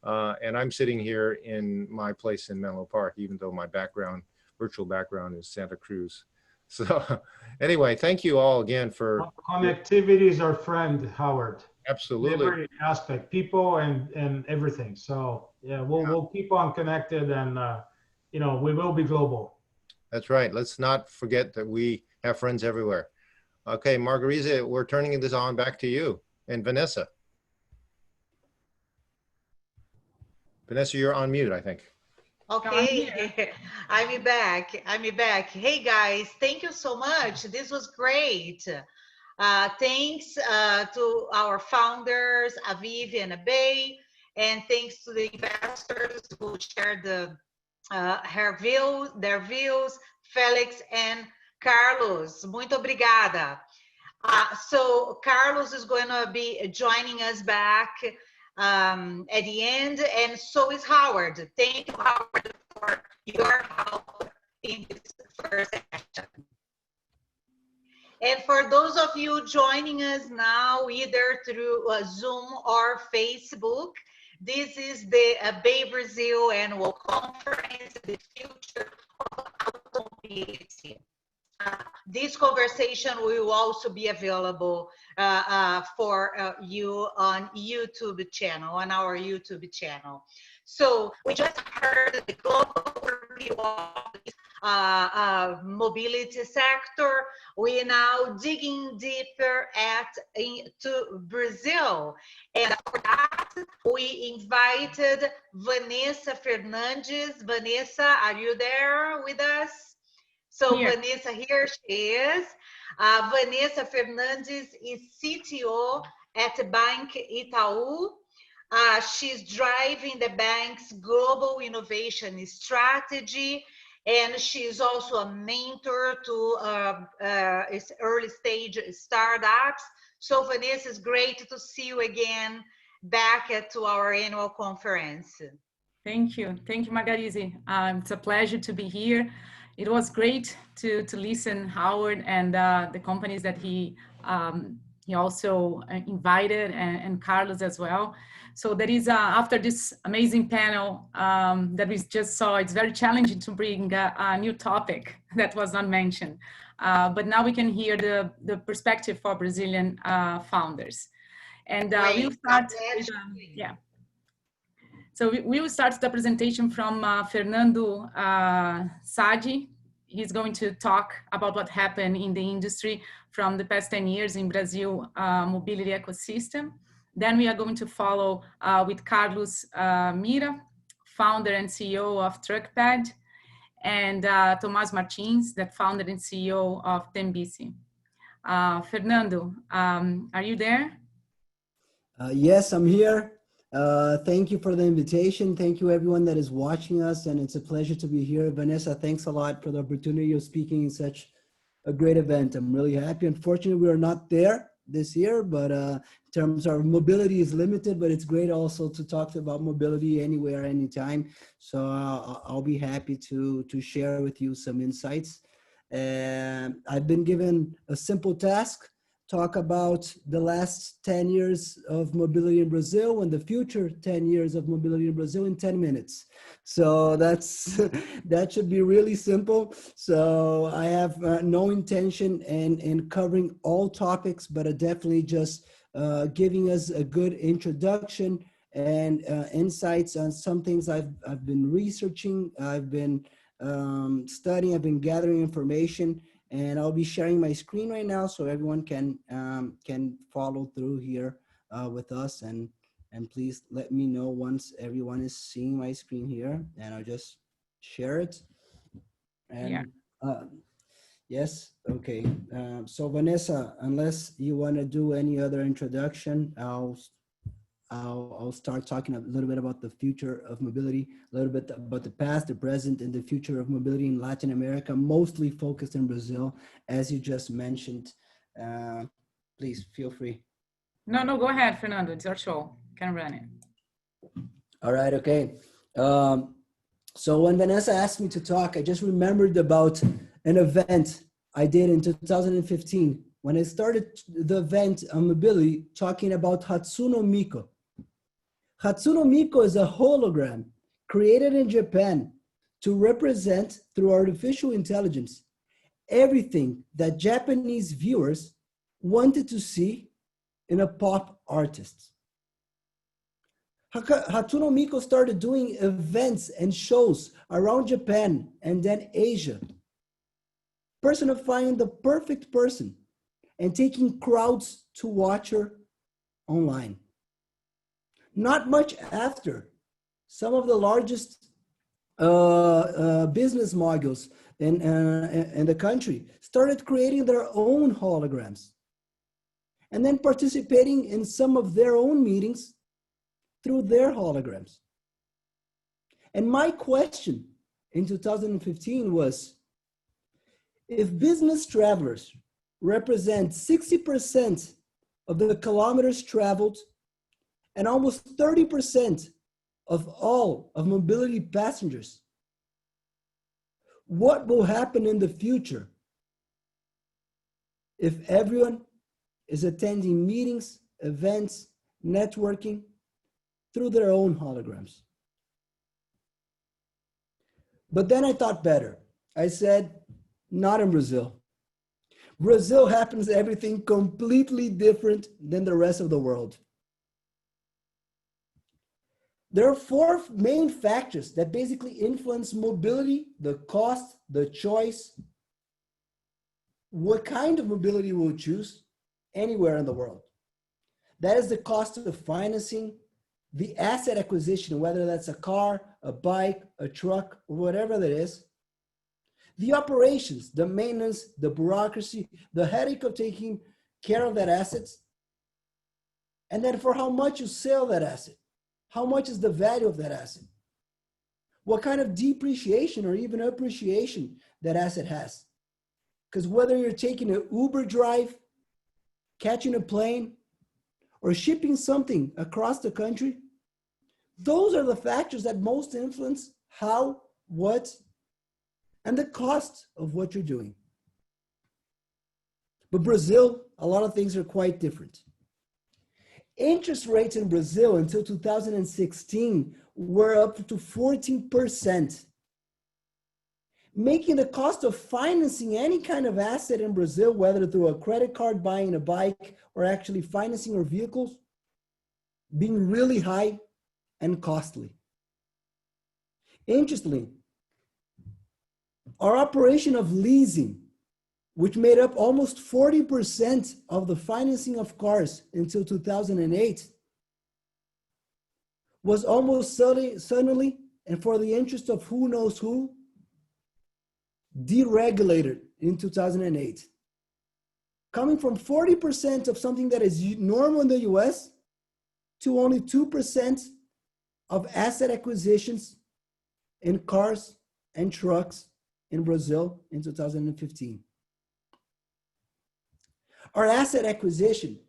And I'm sitting here in my place in Menlo Park, even though my virtual background is Santa Cruz. So anyway, thank you all again for connectivity is our friend, Howard. Absolutely. Every aspect, people and everything. So yeah, we'll keep on connected, and we will be global. That's right. Let's not forget that we have friends everywhere. Okay, Margarise, we're turning this on back to you, and Vanessa. Vanessa, you're on mute, I think. Okay, I'm back. Hey guys, thank you so much. This was great. Thanks to our founders, Aviv and Abay, and thanks to the investors who shared their views, Felix and Carlos. Muito obrigada. So Carlos is going to be joining us back at the end, and so is Howard. Thank you, Howard, for your help in this first session. And for those of you joining us now, either through Zoom or Facebook, this is the BayBrazil Annual Conference, the future of automobility. This conversation will also be available for you on YouTube channel, on our YouTube channel. So we just heard the global overview of this mobility sector. We are now digging deeper into Brazil. And for that, we invited Vanessa Fernandes. Vanessa, are you there with us? So here. Vanessa, here she is. Vanessa Fernandes is CTO at Bank Itaú. She's driving the bank's global innovation strategy, and she's also a mentor to early stage startups. So Vanessa, it's great to see you again back to our annual conference. Thank you. Thank you, Margarise. It's a pleasure to be here. It was great to listen Howard and the companies that he also invited, and Carlos as well. So there is, after this amazing panel that we just saw, it's very challenging to bring a new topic that was not mentioned. But now we can hear the perspective for Brazilian founders. And we'll start with, yeah. So we will start the presentation from Fernando Sadi. He's going to talk about what happened in the industry from the past 10 years in Brazil mobility ecosystem. Then we are going to follow with Carlos Mira, founder and CEO of TruckPad, and Tomás Martins, that founder and CEO of Tembici. Fernando, are you there? Yes, I'm here. Thank you for the invitation. Thank you everyone that is watching us, and it's a pleasure to be here. Vanessa, thanks a lot for the opportunity of speaking in such a great event. I'm really happy. Unfortunately, we are not there this year, but in terms of mobility is limited, but it's great also to talk about mobility anywhere, anytime. So I'll be happy to share with you some insights. I've been given a simple task: talk about the last 10 years of mobility in Brazil and the future 10 years of mobility in Brazil in 10 minutes. So that should be really simple. So I have no intention in covering all topics, but definitely just giving us a good introduction and insights on some things I've been researching, I've been studying, I've been gathering information. And I'll be sharing my screen right now so everyone can follow through here with us. And please let me know once everyone is seeing my screen here, and I'll just share it. And yeah. Yes, okay. So Vanessa, unless you want to do any other introduction, I'll start talking a little bit about the future of mobility, a little bit about the past, the present, and the future of mobility in Latin America, mostly focused in Brazil, as you just mentioned. Please feel free. No, go ahead, Fernando. It's your show. You can run it. All right, okay. So when Vanessa asked me to talk, I just remembered about an event I did in 2015 when I started the event on mobility, talking about Hatsuno Miko. Hatsuno Miko is a hologram created in Japan to represent, through artificial intelligence, everything that Japanese viewers wanted to see in a pop artist. Hatsuno Miko started doing events and shows around Japan and then Asia, personifying the perfect person and taking crowds to watch her online. Not much after, some of the largest business moguls in the country started creating their own holograms and then participating in some of their own meetings through their holograms. And my question in 2015 was, if business travelers represent 60% of the kilometers traveled and almost 30% of all of mobility passengers, what will happen in the future if everyone is attending meetings, events, networking through their own holograms? But then I thought better. I said, not in Brazil. Brazil happens everything completely different than the rest of the world. There are four main factors that basically influence mobility: the cost, the choice, what kind of mobility we'll choose anywhere in the world. That is the cost of financing, the asset acquisition, whether that's a car, a bike, a truck, or whatever that is, the operations, the maintenance, the bureaucracy, the headache of taking care of that asset, and then for how much you sell that asset. How much is the value of that asset? What kind of depreciation or even appreciation that asset has? Because whether you're taking an Uber drive, catching a plane, or shipping something across the country, Those are the factors that most influence how, what, and the cost of what you're doing. But Brazil, a lot of things are quite different. Interest rates in Brazil until 2016 were up to 14%, making the cost of financing any kind of asset in Brazil, whether through a credit card, buying a bike, or actually financing our vehicles, being really high and costly. Interestingly, our operation of leasing, which made up almost 40% of the financing of cars until 2008, was almost suddenly, and for the interest of who knows who, deregulated in 2008. Coming from 40% of something that is normal in the US to only 2% of asset acquisitions in cars and trucks in Brazil in 2015. Our asset acquisition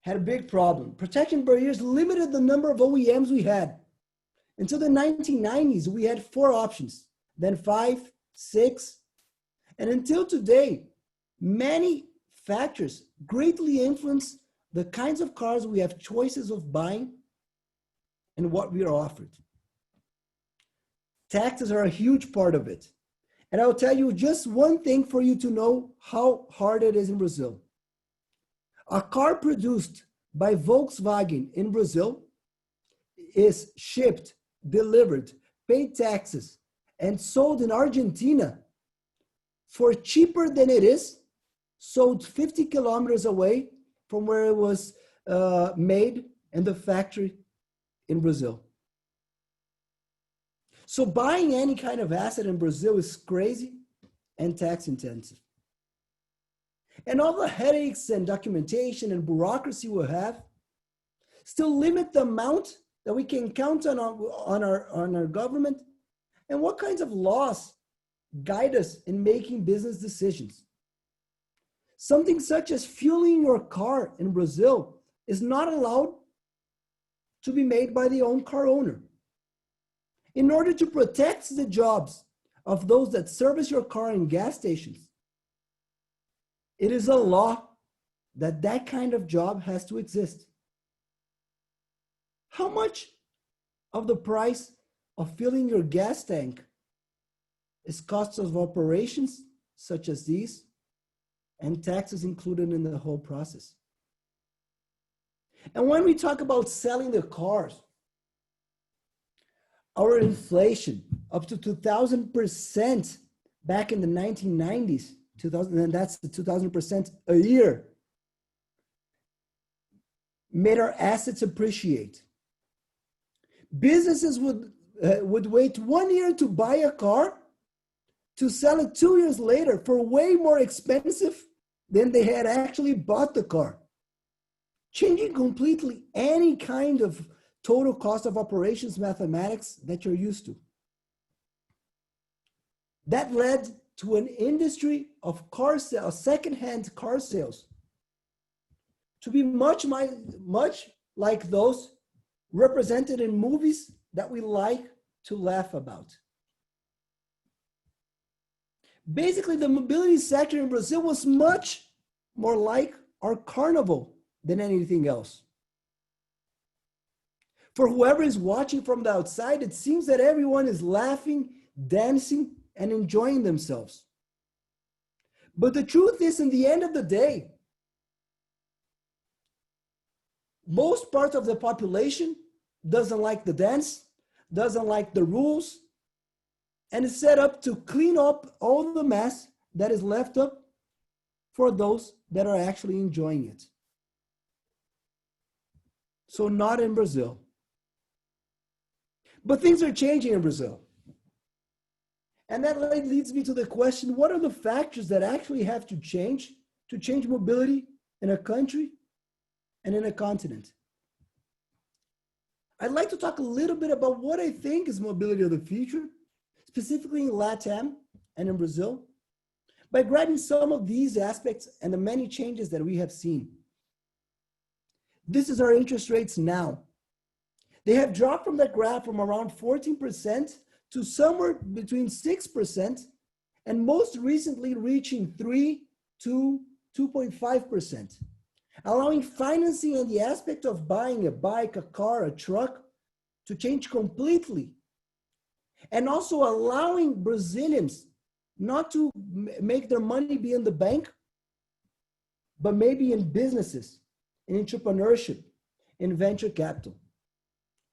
had a big problem. Protection barriers limited the number of OEMs we had. Until the 1990s, we had 4 options, then 5, 6, and until today, many factors greatly influence the kinds of cars we have choices of buying and what we are offered. Taxes are a huge part of it. And I'll tell you just one thing for you to know how hard it is in Brazil. A car produced by Volkswagen in Brazil is shipped, delivered, paid taxes, and sold in Argentina for cheaper than it is sold 50 kilometers away from where it was made in the factory in Brazil. So buying any kind of asset in Brazil is crazy and tax intensive. And all the headaches and documentation and bureaucracy we have still limit the amount that we can count on our government and what kinds of laws guide us in making business decisions. Something such as fueling your car in Brazil is not allowed to be made by the own car owner. In order to protect the jobs of those that service your car in gas stations, it is a law that that kind of job has to exist. How much of the price of filling your gas tank is costs of operations such as these and taxes included in the whole process? And when we talk about selling the cars, our inflation up to 2,000% back in the 1990s, 2000, and that's the 2,000% a year, made our assets appreciate. Businesses would wait 1 year to buy a car to sell it 2 years later for way more expensive than they had actually bought the car, changing completely any kind of total cost of operations mathematics that you're used to. That led to an industry of car sales, secondhand car sales, to be much like those represented in movies that we like to laugh about. Basically, the mobility sector in Brazil was much more like our carnival than anything else. For whoever is watching from the outside, it seems that everyone is laughing, dancing, and enjoying themselves. But the truth is, in the end of the day, most part of the population doesn't like the dance, doesn't like the rules, and is set up to clean up all the mess that is left up for those that are actually enjoying it. So not in Brazil. But things are changing in Brazil. And that leads me to the question, what are the factors that actually have to change mobility in a country and in a continent? I'd like to talk a little bit about what I think is mobility of the future, specifically in LATAM and in Brazil, by grabbing some of these aspects and the many changes that we have seen. This is our interest rates now. They have dropped from that graph from around 14% to somewhere between 6%, and most recently reaching 3 to 2.5%, allowing financing and the aspect of buying a bike, a car, a truck to change completely, and also allowing Brazilians not to make their money be in the bank, but maybe in businesses, in entrepreneurship, in venture capital.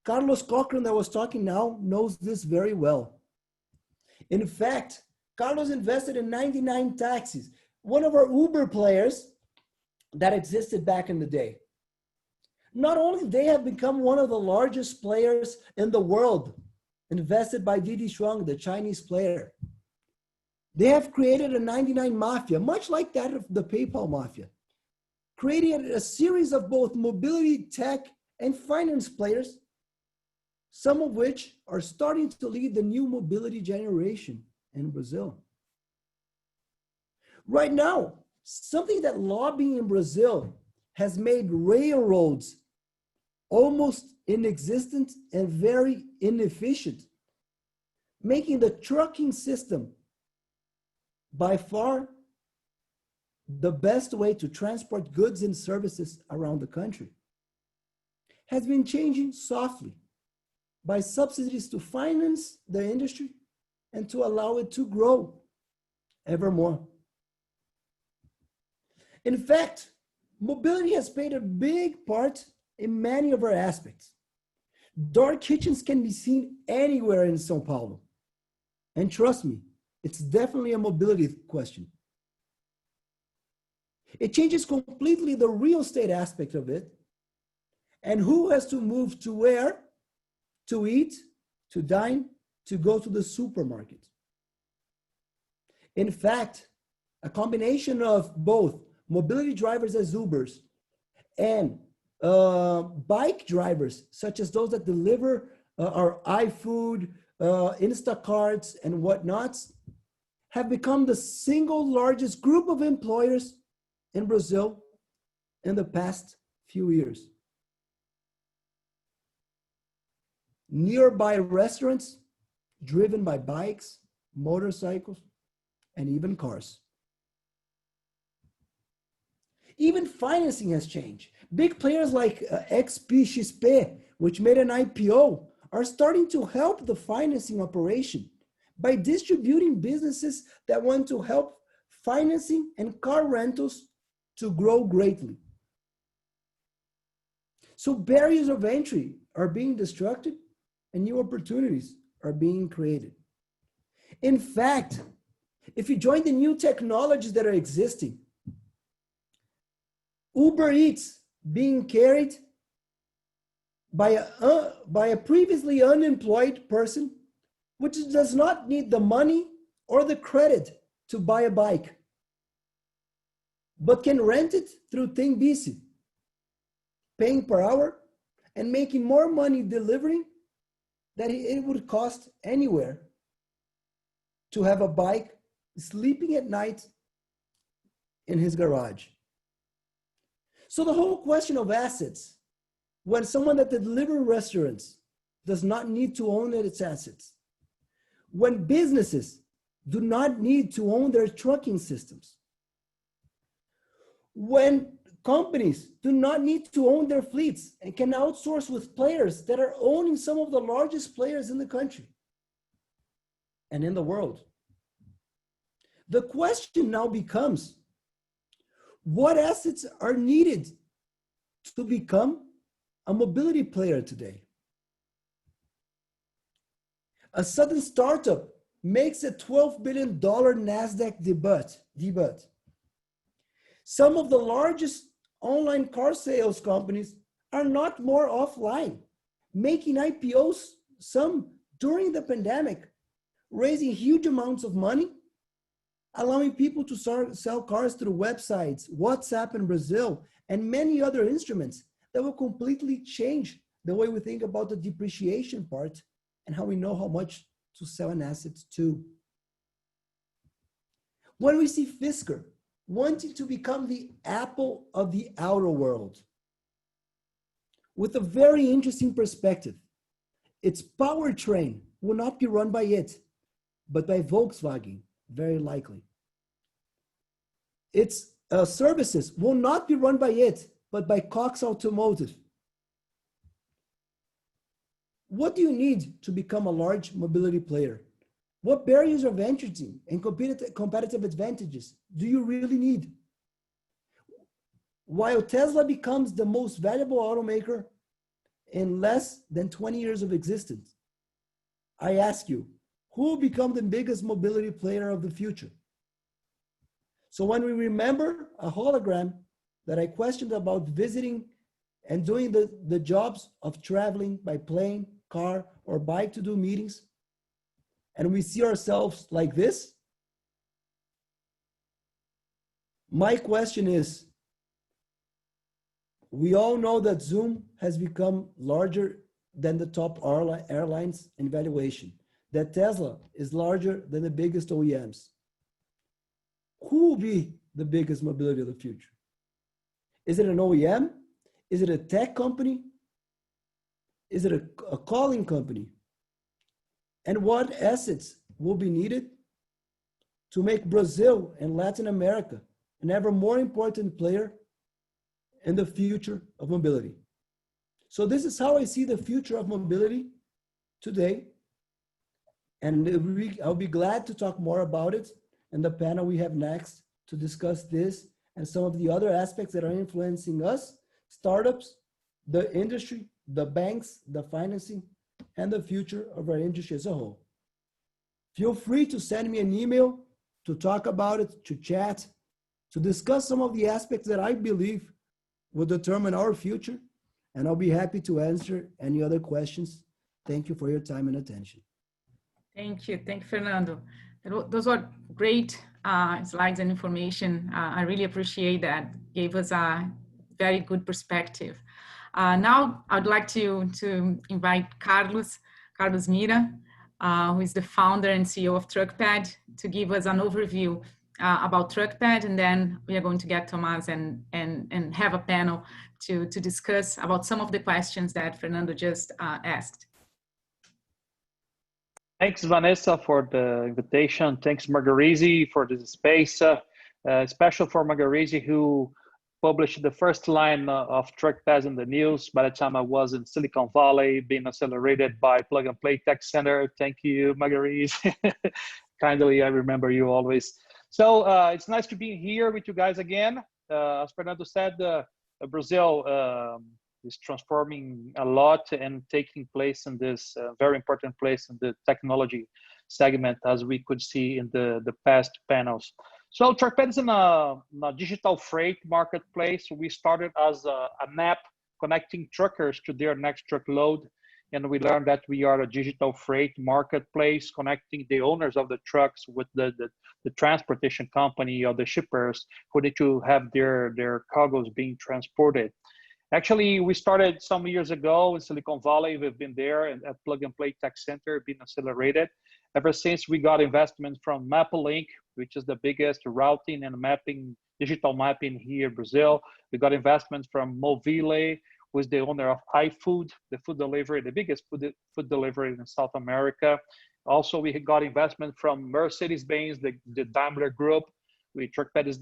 Carlos Cochran, that was talking now, knows this very well. In fact, Carlos invested in 99 taxis, one of our Uber players that existed back in the day. Not only they have become one of the largest players in the world, invested by Didi Chuang, the Chinese player. They have created a 99 mafia, much like that of the PayPal mafia, creating a series of both mobility, tech, and finance players, some of which are starting to lead the new mobility generation in Brazil. Right now, something that lobbying in Brazil has made railroads almost inexistent and very inefficient, making the trucking system by far the best way to transport goods and services around the country, has been changing softly by subsidies to finance the industry and to allow it to grow ever more. In fact, mobility has played a big part in many of our aspects. Dark kitchens can be seen anywhere in São Paulo. And trust me, it's definitely a mobility question. It changes completely the real estate aspect of it, and who has to move to where, to eat, to dine, to go to the supermarket. In fact, a combination of both mobility drivers as Ubers and bike drivers, such as those that deliver our iFood, Instacarts, and whatnots, have become the single largest group of employers in Brazil in the past few years. Nearby restaurants driven by bikes, motorcycles, and even cars. Even financing has changed. Big players like XP, which made an IPO, are starting to help the financing operation by distributing businesses that want to help financing and car rentals to grow greatly. So barriers of entry are being destructed and new opportunities are being created. In fact, if you join the new technologies that are existing, Uber Eats being carried by a previously unemployed person, which does not need the money or the credit to buy a bike, but can rent it through Tem Bici, paying per hour and making more money delivering than it would cost anywhere to have a bike sleeping at night in his garage. So the whole question of assets, when someone that delivers restaurants does not need to own its assets, when businesses do not need to own their trucking systems, when companies do not need to own their fleets and can outsource with players that are owning some of the largest players in the country and in the world. The question now becomes, what assets are needed to become a mobility player today? A sudden startup makes a $12 billion NASDAQ debut. Some of the largest online car sales companies are not more offline, making IPOs, some during the pandemic, raising huge amounts of money, allowing people to sell cars through websites, WhatsApp in Brazil, and many other instruments that will completely change the way we think about the depreciation part and how we know how much to sell an asset to. When we see Fisker wanting to become the Apple of the outer world, with a very interesting perspective. Its powertrain will not be run by it, but by Volkswagen, very likely. Its services will not be run by it, but by Cox Automotive. What do you need to become a large mobility player? What barriers of entry and competitive advantages do you really need? While Tesla becomes the most valuable automaker in less than 20 years of existence, I ask you, who will become the biggest mobility player of the future? So when we remember a hologram that I questioned about visiting and doing the jobs of traveling by plane, car, or bike to do meetings, and we see ourselves like this, my question is, we all know that Zoom has become larger than the top airlines in valuation, that Tesla is larger than the biggest OEMs. Who will be the biggest mobility of the future? Is it an OEM? Is it a tech company? Is it a calling company? And what assets will be needed to make Brazil and Latin America an ever more important player in the future of mobility? So this is how I see the future of mobility today. And I'll be glad to talk more about it in the panel we have next to discuss this and some of the other aspects that are influencing us, startups, the industry, the banks, the financing, and the future of our industry as a whole. Feel free to send me an email to talk about it, to chat, to discuss some of the aspects that I believe will determine our future, and I'll be happy to answer any other questions. Thank you for your time and attention. Thank you, Fernando. Those were great slides and information. I really appreciate that. Gave us a very good perspective. Now I'd like to invite Carlos Mira, who is the founder and CEO of TruckPad, to give us an overview about TruckPad, and then we are going to get Thomas and have a panel to discuss about some of the questions that Fernando just asked. Thanks, Vanessa, for the invitation. Thanks, Margarise, for the space. Special for Margarise, who published the first line of TruckPad in the news by the time I was in Silicon Valley, being accelerated by Plug and Play Tech Center. Thank you, Margarise. Kindly, I remember you always. So it's nice to be here with you guys again. As Fernando said, Brazil is transforming a lot and taking place in this very important place in the technology segment, as we could see in the past panels. So TruckPad is in a digital freight marketplace. We started as an app connecting truckers to their next truckload. And we learned that we are a digital freight marketplace connecting the owners of the trucks with the transportation company or the shippers who need to have their cargoes being transported. Actually, we started some years ago in Silicon Valley. We've been there at Plug and Play Tech Center, being accelerated. Ever since we got investment from MapLink, which is the biggest routing and mapping, digital mapping here in Brazil. We got investment from Movile, who is the owner of iFood, the food delivery, the biggest food delivery in South America. Also, we got investment from Mercedes-Benz, the Daimler Group. TruckPad is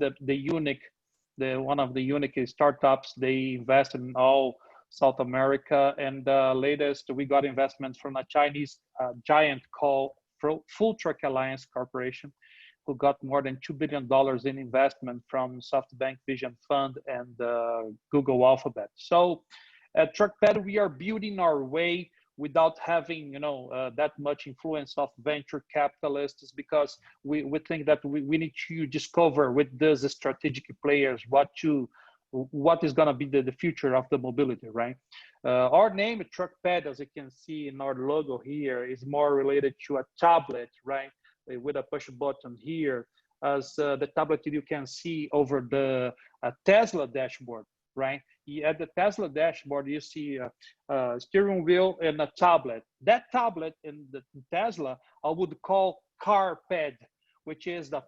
one of the unique startups. They invest in all South America. And latest, we got investment from a Chinese giant called Full Truck Alliance Corporation, who got more than $2 billion in investment from SoftBank Vision Fund and Google Alphabet. So at TruckPad, we are building our way without having that much influence of venture capitalists, because we think that we need to discover with these strategic players what is going to be the future of the mobility, right? Our name, TruckPad, as you can see in our logo here, is more related to a tablet, right? With a push button here, as the tablet you can see over the Tesla dashboard, right? At the Tesla dashboard, you see a steering wheel and a tablet. That tablet in the Tesla, I would call CarPad, which is the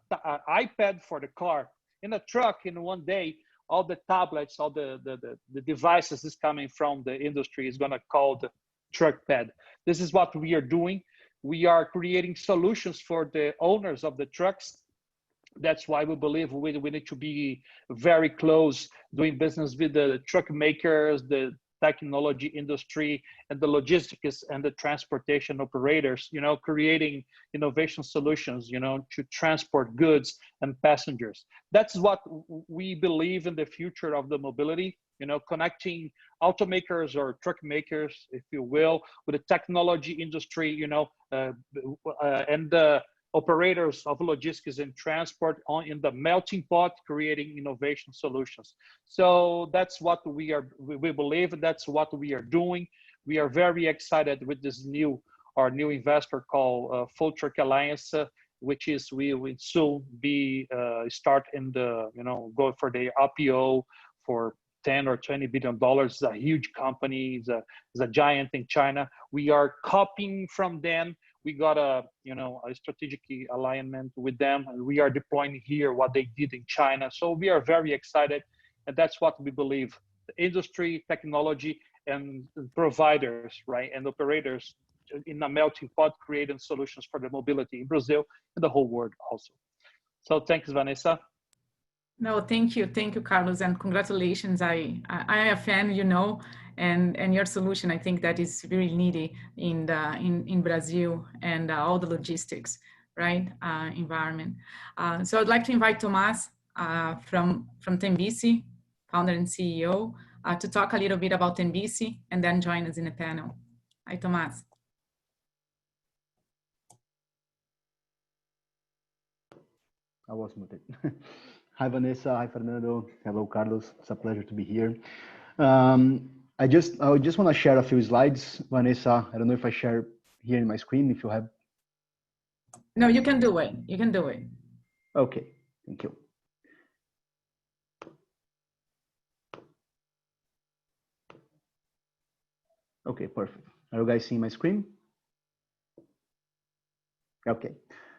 iPad for the car. In a truck, in one day, all the tablets, all the devices is coming from the industry is going to call the truck pad. This is what we are doing. We are creating solutions for the owners of the trucks. That's why we believe we need to be very close doing business with the truck makers, the technology industry, and the logistics and the transportation operators, you know, creating innovation solutions, you know, to transport goods and passengers. That's what we believe in the future of the mobility, you know, connecting automakers or truck makers, if you will, with the technology industry, you know, and the operators of logistics and transport in the melting pot, creating innovation solutions. So that's what we believe, and that's what we are doing. We are very excited with this our new investor called Full Truck Alliance, which is we will soon be start in the, you know, go for the IPO for 10 or 20 billion dollars. It's a huge company. It's a giant in China. We are copying from them. We got a strategic alignment with them, and we are deploying here what they did in China. So we are very excited, and that's what we believe: the industry, technology, and providers, right, and operators in a melting pot, creating solutions for the mobility in Brazil and the whole world also. So thanks, Vanessa. No, thank you, Carlos, and congratulations. I am a fan, you know, and your solution, I think that is very needed in Brazil and all the logistics, right, environment. So I'd like to invite Tomás from Tembici, founder and CEO, to talk a little bit about Tembici and then join us in the panel. Hi, Tomás. I was muted. Hi, Vanessa. Hi, Fernando. Hello, Carlos. It's a pleasure to be here. I just want to share a few slides. Vanessa, I don't know if I share here in my screen, if you have. No, you can do it. You can do it. Okay, thank you. Okay, perfect. Are you guys seeing my screen? Okay.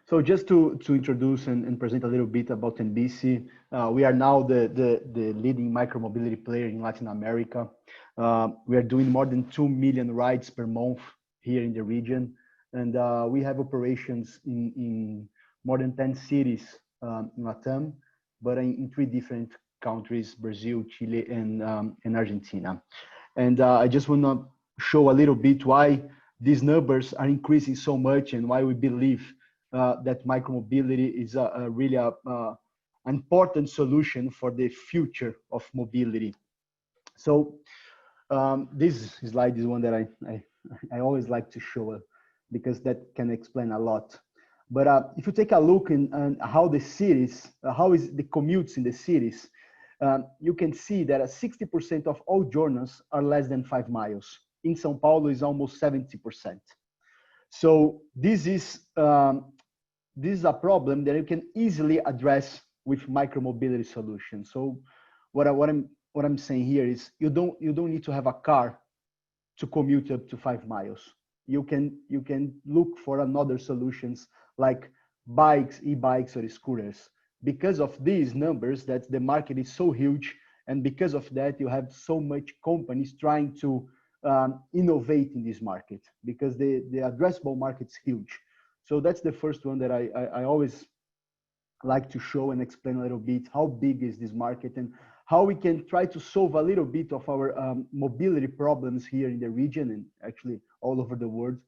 So just to introduce and present a little bit about Tembici, we are now the leading micromobility player in Latin America. We are doing more than 2 million rides per month here in the region. And we have operations in more than 10 cities in Latam, but in 3 different countries: Brazil, Chile, and Argentina. And I just want to show a little bit why these numbers are increasing so much and why we believe that micromobility is really an important solution for the future of mobility. So this slide is one that I always like to show because that can explain a lot. But if you take a look in how the cities, how is the commutes in the cities, you can see that 60% of all journeys are less than 5 miles. In São Paulo is almost 70%. So this is a problem that you can easily address with micromobility solutions. So what I'm saying here is you don't need to have a car to commute up to 5 miles. You can look for another solutions like bikes, e-bikes, or scooters. Because of these numbers, that the market is so huge, and because of that, you have so much companies trying to innovate in this market, because the addressable market is huge. So that's the first one that I always like to show and explain a little bit how big is this market and how we can try to solve a little bit of our mobility problems here in the region and actually all over the world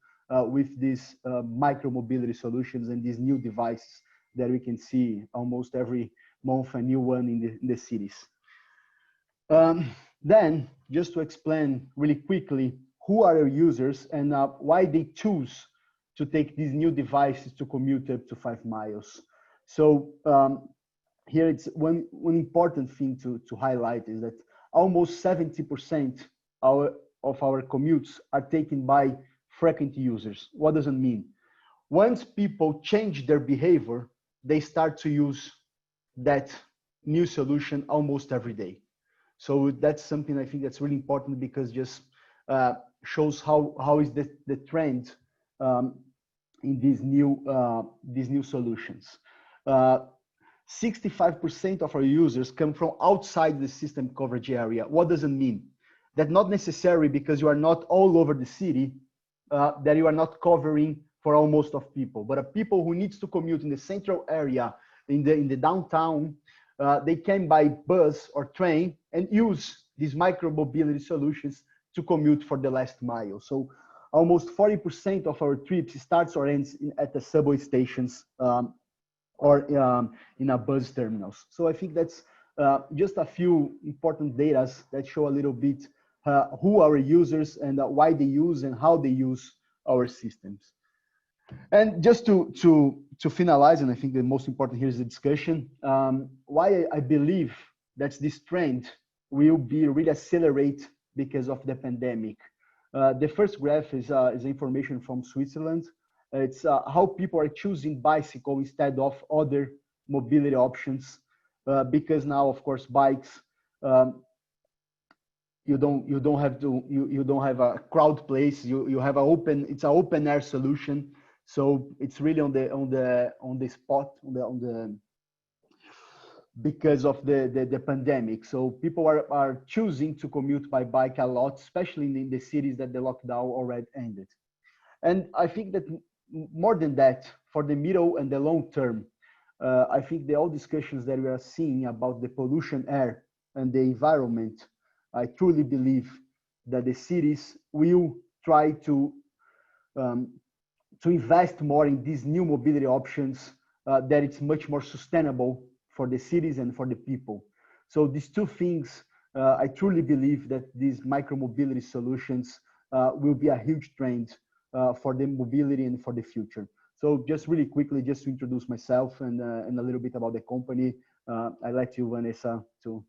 with these micro-mobility solutions and these new devices that we can see almost every month, a new one in the cities. Then, just to explain really quickly who are our users and why they choose to take these new devices to commute up to 5 miles. So here it's one important thing to highlight is that almost 70% of our commutes are taken by frequent users. What does it mean? Once people change their behavior, they start to use that new solution almost every day. So that's something I think that's really important because just shows how is the trend in these new solutions. 65% of our users come from outside the system coverage area. What does it mean? That not necessarily because you are not all over the city, that you are not covering for almost of people, but people who needs to commute in the central area, in the downtown, they can by bus or train and use these micro mobility solutions to commute for the last mile. So almost 40% of our trips starts or ends at the subway stations or in a bus terminals. So I think that's just a few important data that show a little bit who our users and why they use and how they use our systems. And just to finalize, and I think the most important here is the discussion, why I believe that this trend will be really accelerate because of the pandemic. The first graph is information from Switzerland. It's how people are choosing bicycle instead of other mobility options, because now, of course, bikes, you don't have a crowd place. You have it's an open air solution. So it's really on the spot because of the pandemic. So people are choosing to commute by bike a lot, especially in the cities that the lockdown already ended. And I think that more than that, for the middle and the long term, I think all discussions that we are seeing about the pollution air and the environment, I truly believe that the cities will try to invest more in these new mobility options, that it's much more sustainable for the cities and for the people. So these two things, I truly believe that these micro-mobility solutions will be a huge trend for the mobility and for the future. So just really quickly, just to introduce myself and a little bit about the company, I'd like you, Vanessa, to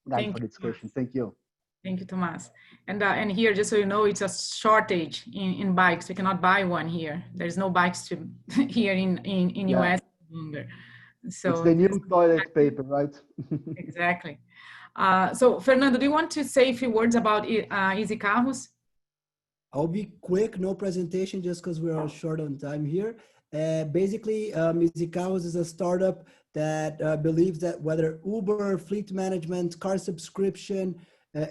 guide for the discussion. Thank you. Thank you, Tomas. And here, just so you know, it's a shortage in bikes. We cannot buy one here. There's no bikes to here in US longer. So it's the new toilet paper, right? Exactly. So Fernando, do you want to say a few words about Easy Carros? I'll be quick, no presentation, just because we're short on time here. Basically, Easy Carros is a startup that believes that whether Uber, fleet management, car subscription,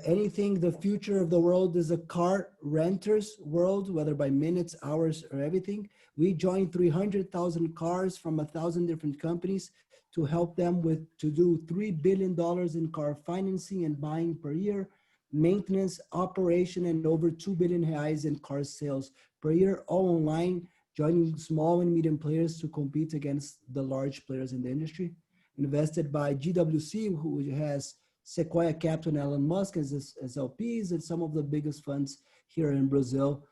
anything, the future of the world is a car renters world, whether by minutes, hours, or everything. We joined 300,000 cars from 1,000 different companies to help them to do $3 billion in car financing and buying per year, maintenance, operation, and over 2 billion reais in car sales per year, all online, joining small and medium players to compete against the large players in the industry. Invested by GWC, who has Sequoia Capital and Elon Musk as LPs, and some of the biggest funds here in Brazil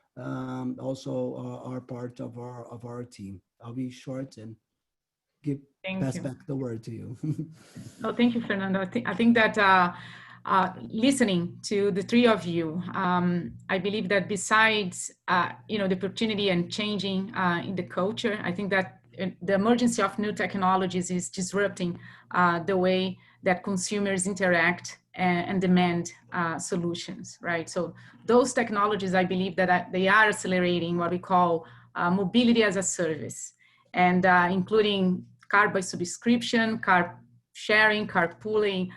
also are part of our team. I'll be short and pass back the word to you. Oh, thank you, Fernando. I think that listening to the three of you, I believe that besides the opportunity and changing in the culture, I think that the emergence of new technologies is disrupting the way that consumers interact and demand solutions, right? So those technologies, I believe that they are accelerating what we call mobility as a service, and including car by subscription, car sharing, carpooling,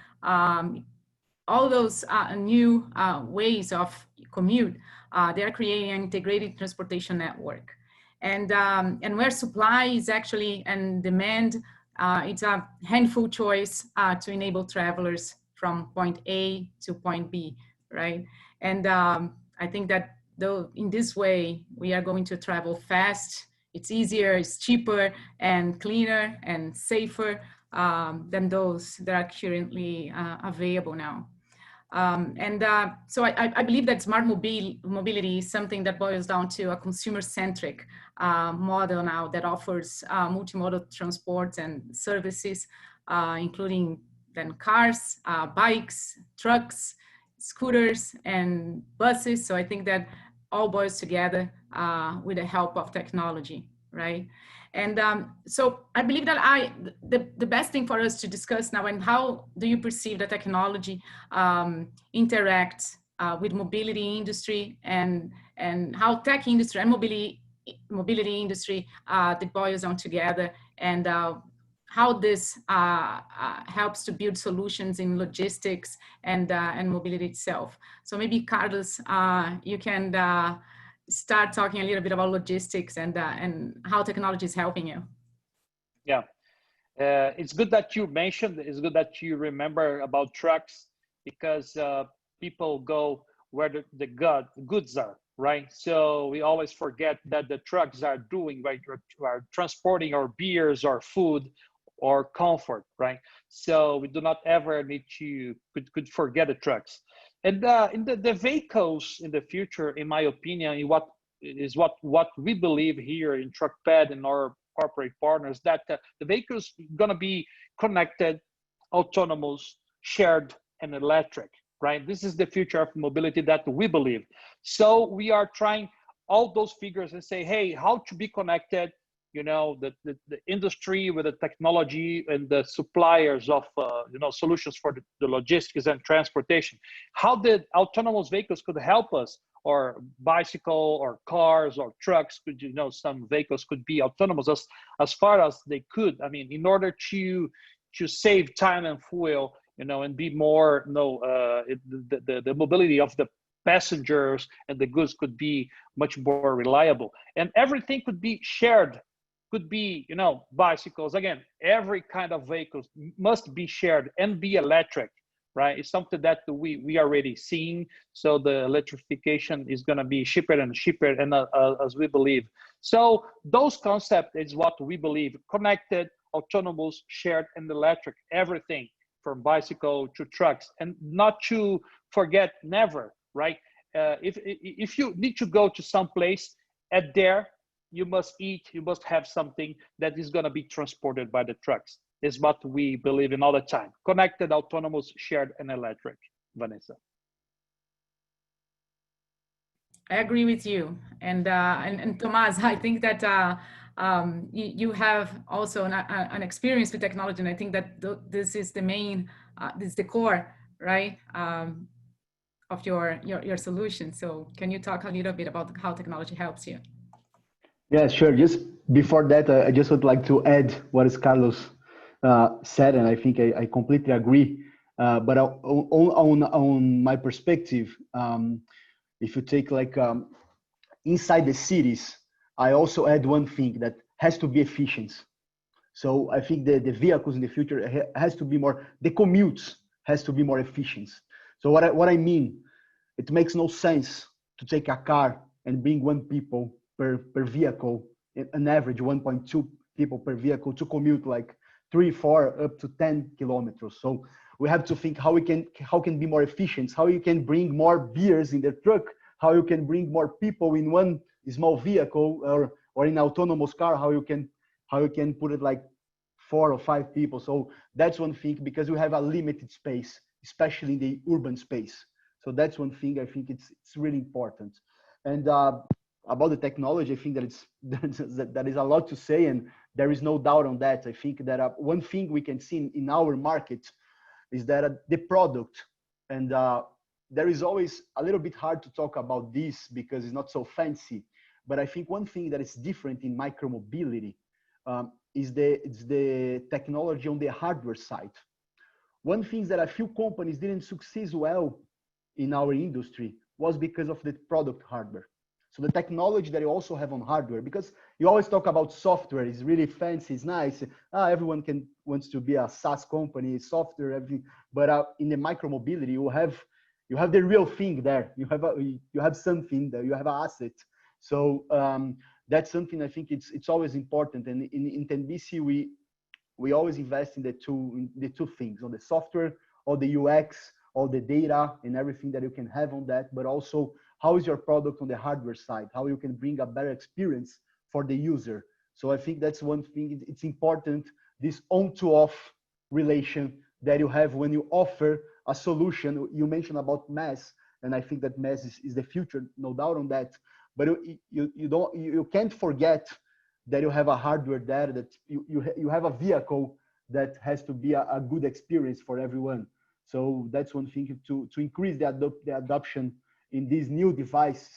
all those new ways of commute. They are creating an integrated transportation network. And where supply is actually and demand, it's a handful choice to enable travelers from point A to point B, right? And I think that though in this way, we are going to travel fast, it's easier, it's cheaper and cleaner and safer than those that are currently available now. So I believe that smart mobility is something that boils down to a consumer-centric model now that offers multimodal transport and services, including then cars, bikes, trucks, scooters, and buses. So I think that all boils together with the help of technology, right? And so I believe that the best thing for us to discuss now, and how do you perceive the technology interact with mobility industry, and how tech industry and mobility industry that boils down together, and how this helps to build solutions in logistics and mobility itself. So maybe Carlos, you can start talking a little bit about logistics and how technology is helping you. Yeah, it's good that you mentioned, it's good that you remember about trucks, because people go where the goods are, right? So we always forget that the trucks are doing, right, are transporting our beers or food or comfort, right? So we do not ever need to could forget the trucks. And in the vehicles in the future, in my opinion, what we believe here in TruckPad and our corporate partners, that the vehicles gonna be connected, autonomous, shared, and electric, right? This is the future of mobility that we believe. So we are trying all those figures and say, hey, how to be connected, you know, the industry with the technology and the suppliers of, you know, solutions for the logistics and transportation. How the autonomous vehicles could help us, or bicycle or cars or trucks could, you know, some vehicles could be autonomous as far as they could. I mean, in order to save time and fuel, you know, and be more, you know, the mobility of the passengers and the goods could be much more reliable, and everything could be shared. Could be, you know, bicycles, again, every kind of vehicles must be shared and be electric, right? It's something that we are already seeing. So the electrification is going to be cheaper and cheaper, and as we believe. So those concepts is what we believe: connected, autonomous, shared, and electric, everything from bicycle to trucks. And not to forget, never, right? If you need to go to some place, at there you must eat, you must have something that is going to be transported by the trucks. Is what we believe in all the time: connected, autonomous, shared, and electric. Vanessa. I agree with you, and Tomas, I think that you have also an experience with technology, and I think that this is the main, this is the core, right, of your solution. So can you talk a little bit about how technology helps you? Yeah, sure. Just before that, I just would like to add what Carlos said, and I think I completely agree. But on my perspective, if you take like inside the cities, I also add one thing that has to be efficient. So I think the vehicles in the future has to be more, the commutes has to be more efficient. So what I mean, it makes no sense to take a car and bring one people per vehicle, an average 1.2 people per vehicle, to commute like 3, 4, up to 10 kilometers. So we have to think how can be more efficient, how you can bring more beers in the truck, how you can bring more people in one small vehicle, or in autonomous car, how you can put it like 4 or 5 people. So that's one thing, because we have a limited space, especially in the urban space. So that's one thing I think it's really important. And about the technology, I think that that is a lot to say, and there is no doubt on that. I think that one thing we can see in our market is that the product, and there is always a little bit hard to talk about this because it's not so fancy, but I think one thing that is different in micromobility is the technology on the hardware side. One thing that a few companies didn't succeed well in our industry was because of the product hardware. So the technology that you also have on hardware, because you always talk about software, it's really fancy, it's nice. Everyone wants to be a SaaS company, software, everything. But in the micromobility, you have the real thing there. You have something there. You have an asset. So that's something I think it's always important. And in 10BC, we always invest in the two things: on the software, or the UX, all the data and everything that you can have on that, but also how is your product on the hardware side, how you can bring a better experience for the user. So I think that's one thing. It's important, this on to off relation that you have when you offer a solution. You mentioned about mass, and I think that mass is the future, no doubt on that. But you can't forget that you have a hardware there, that you have a vehicle that has to be a good experience for everyone. So that's one thing to increase the adoption in these new devices.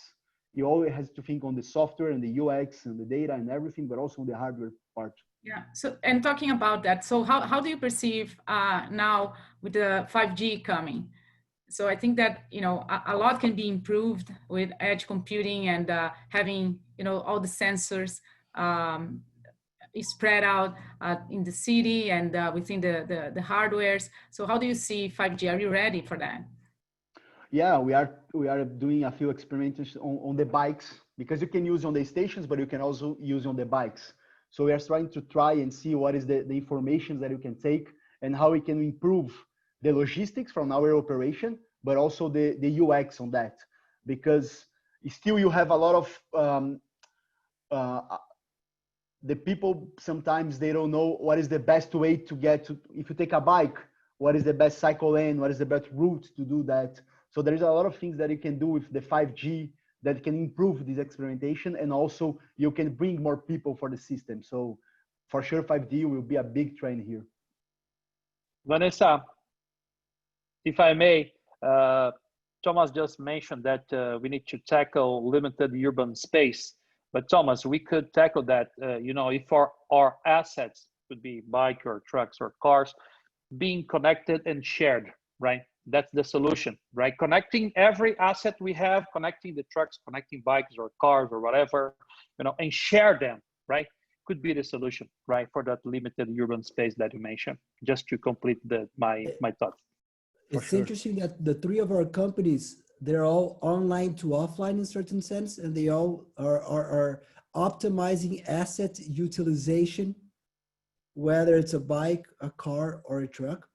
you always have to think on the software and the UX and the data and everything, but also on the hardware part. Yeah. So, and talking about that, so how do you perceive now with the 5G coming? So I think that, you know, a lot can be improved with edge computing and having, you know, all the sensors spread out in the city and within the hardwares. So how do you see 5G? Are you ready for that? Yeah, we are doing a few experiments on the bikes, because you can use on the stations, but you can also use on the bikes. So we are trying to try and see what is the information that you can take and how we can improve the logistics from our operation, but also the UX on that, because still you have a lot of the people, sometimes they don't know what is the best way to get to, if you take a bike, what is the best cycle lane, what is the best route to do that. So there is a lot of things that you can do with the 5G that can improve this experimentation, and also you can bring more people for the system. So for sure 5G will be a big trend here. Vanessa, if I may, Thomas just mentioned that we need to tackle limited urban space. But Thomas, we could tackle that, you know, if our assets could be bike or trucks or cars, being connected and shared, right? That's the solution, right? Connecting every asset we have, connecting the trucks, connecting bikes or cars or whatever, you know, and share them, right? Could be the solution, right? For that limited urban space that you mentioned, just to complete my thoughts. It's interesting that the three of our companies, they're all online to offline in certain sense, and they all are optimizing asset utilization, whether it's a bike, a car, or a truck.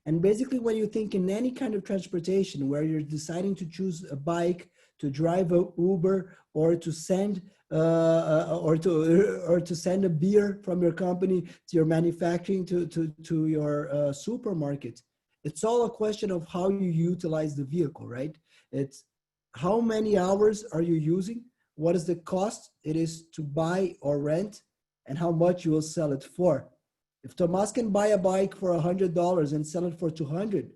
And basically, when you think in any kind of transportation where you're deciding to choose a bike, to drive a Uber, or to send or to send a beer from your company to your manufacturing to your supermarket, it's all a question of how you utilize the vehicle, right? It's how many hours are you using, what is the cost it is to buy or rent, and how much you will sell it for. If Tomas can buy a bike for $100 and sell it for $200,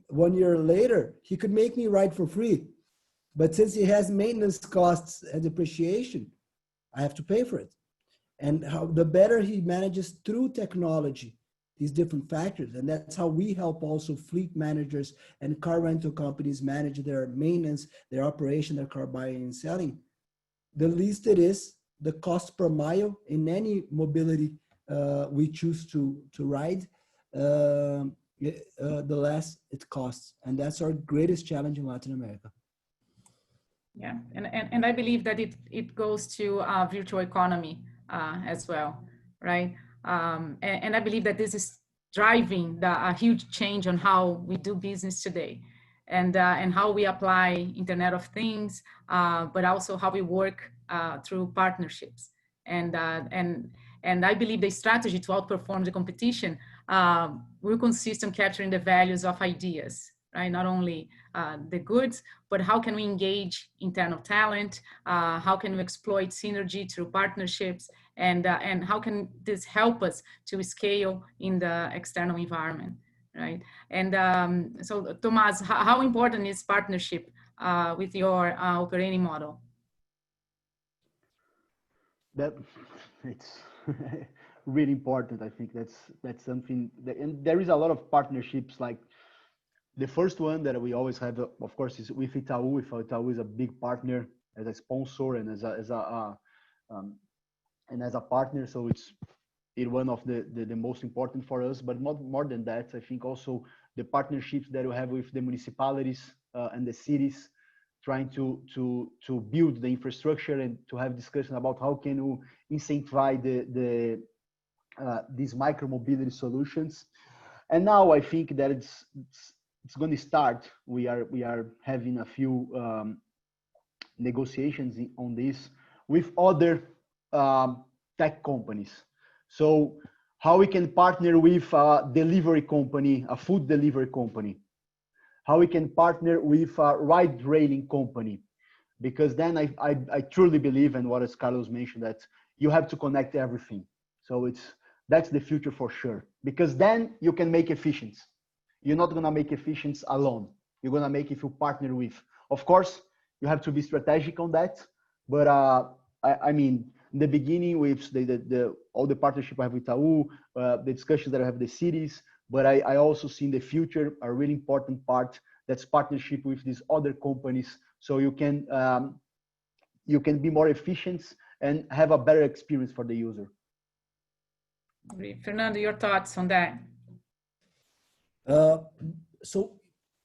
1 year later, he could make me ride for free. But since he has maintenance costs and depreciation, I have to pay for it. And how the better he manages through technology, these different factors. And that's how we help also fleet managers and car rental companies manage their maintenance, their operation, their car buying and selling. The least it is, the cost per mile in any mobility we choose to ride, the less it costs. And that's our greatest challenge in Latin America. Yeah, and I believe that it goes to virtual economy as well, right? And I believe that this is driving a huge change on how we do business today, and how we apply Internet of Things, but also how we work through partnerships. And I believe the strategy to outperform the competition will consist in capturing the values of ideas, right? Not only the goods, but how can we engage internal talent? How can we exploit synergy through partnerships? And how can this help us to scale in the external environment, right? And so, Tomas, how important is partnership with your operating model? That it's really important. I think that's something that, and there is a lot of partnerships. Like the first one that we always have, of course, is with Itaú. Itaú is a big partner as a sponsor and as a partner. So it's one of the most important for us. But more than that, I think also the partnerships that we have with the municipalities and the cities, trying to build the infrastructure and to have discussion about how can you incentivize these micro mobility solutions. And now I think that it's going to start. We are having a few negotiations on this with other tech companies. So how we can partner with a delivery company, a food delivery company, how we can partner with a ride railing company, because then I truly believe in what as Carlos mentioned, that you have to connect everything. So that's the future for sure, because then you can make efficiency. You're not going to make efficiency alone. You're going to make if you partner with, of course, you have to be strategic on that. But I mean, in the beginning, with all the partnership I have with Itaú, the discussions that I have with the cities, but I also see in the future a really important part that's partnership with these other companies, so you can be more efficient and have a better experience for the user. Great. Fernando, your thoughts on that? So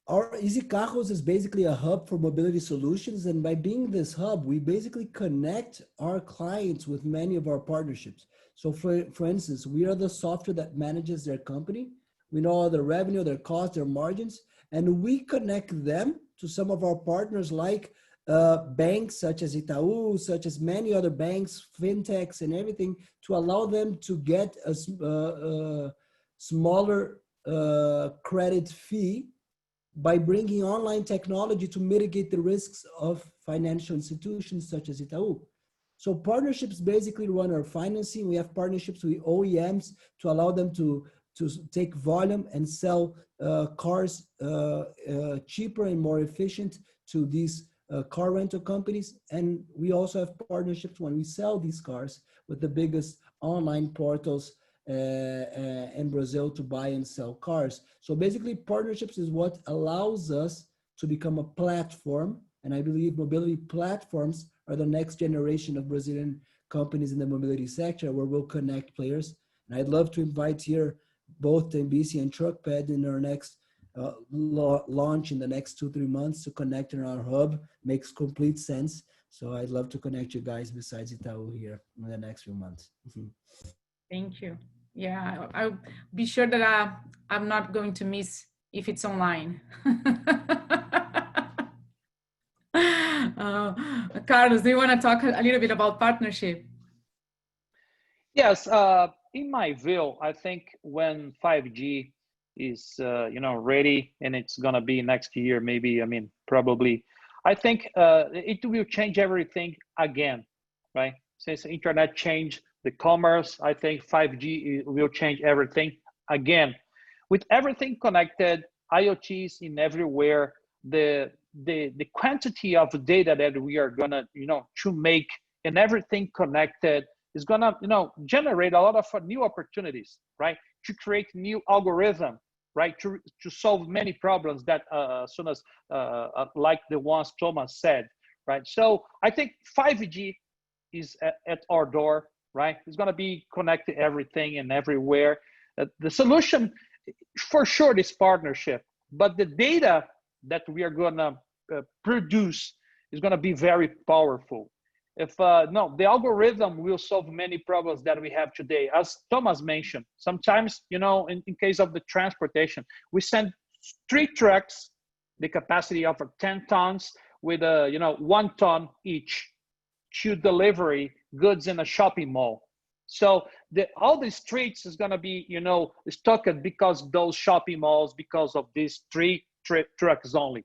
our Easy Carros is basically a hub for mobility solutions. And by being this hub, we basically connect our clients with many of our partnerships. So for instance, we are the software that manages their company. We know all their revenue, their costs, their margins, and we connect them to some of our partners like banks such as Itaú, such as many other banks, fintechs and everything, to allow them to get a smaller credit fee by bringing online technology to mitigate the risks of financial institutions such as Itaú. So partnerships basically run our financing. We have partnerships with OEMs to allow them to take volume and sell cars cheaper and more efficient to these car rental companies. And we also have partnerships when we sell these cars with the biggest online portals in Brazil to buy and sell cars. So basically partnerships is what allows us to become a platform. And I believe mobility platforms are the next generation of Brazilian companies in the mobility sector where we'll connect players. And I'd love to invite here both Tembisi and TruckPad in our next launch in the next 2-3 months to connect in our hub. Makes complete sense. So I'd love to connect you guys besides Itaú here in the next few months. Thank you. Yeah, I'll be sure that I'm not going to miss if it's online. Carlos, do you want to talk a little bit about partnership? Yes, in my view, I think when 5G is ready, and it's gonna be next year, maybe, I mean, probably, I think it will change everything again, right? Since internet changed the commerce, I think 5G will change everything again. With everything connected, IoTs in everywhere, the quantity of data that we are gonna to make and everything connected is gonna generate a lot of new opportunities, right? To create new algorithm, right? To solve many problems that as soon as like the ones Thomas said, right? So I think 5G is at our door, right? It's gonna be connected everything and everywhere. The solution for sure is partnership, but the data that we are gonna produce is gonna be very powerful. If the algorithm will solve many problems that we have today. As Thomas mentioned, sometimes, in case of the transportation, we send 3 trucks, the capacity of 10 tons with 1 ton each to delivery goods in a shopping mall. So all the streets is gonna be, stuck because those shopping malls, because of these 3 trucks only,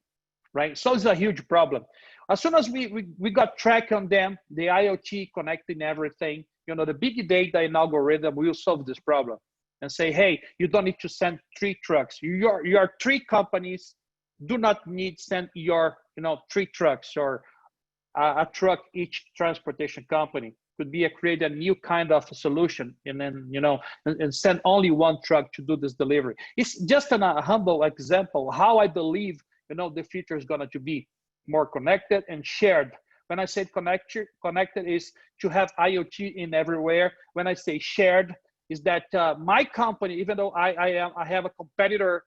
right? So it's a huge problem. As soon as we got track on them, the IoT connecting everything, the big data and algorithm will solve this problem and say, hey, you don't need to send 3 trucks. Your 3 companies do not need send your 3 trucks or a truck each transportation company. Could be create a new kind of solution and then and send only 1 truck to do this delivery. It's just a humble example how I believe the future is going to be more connected and shared. When I say connected is to have IoT in everywhere. When I say shared, is that my company, even though I have a competitor,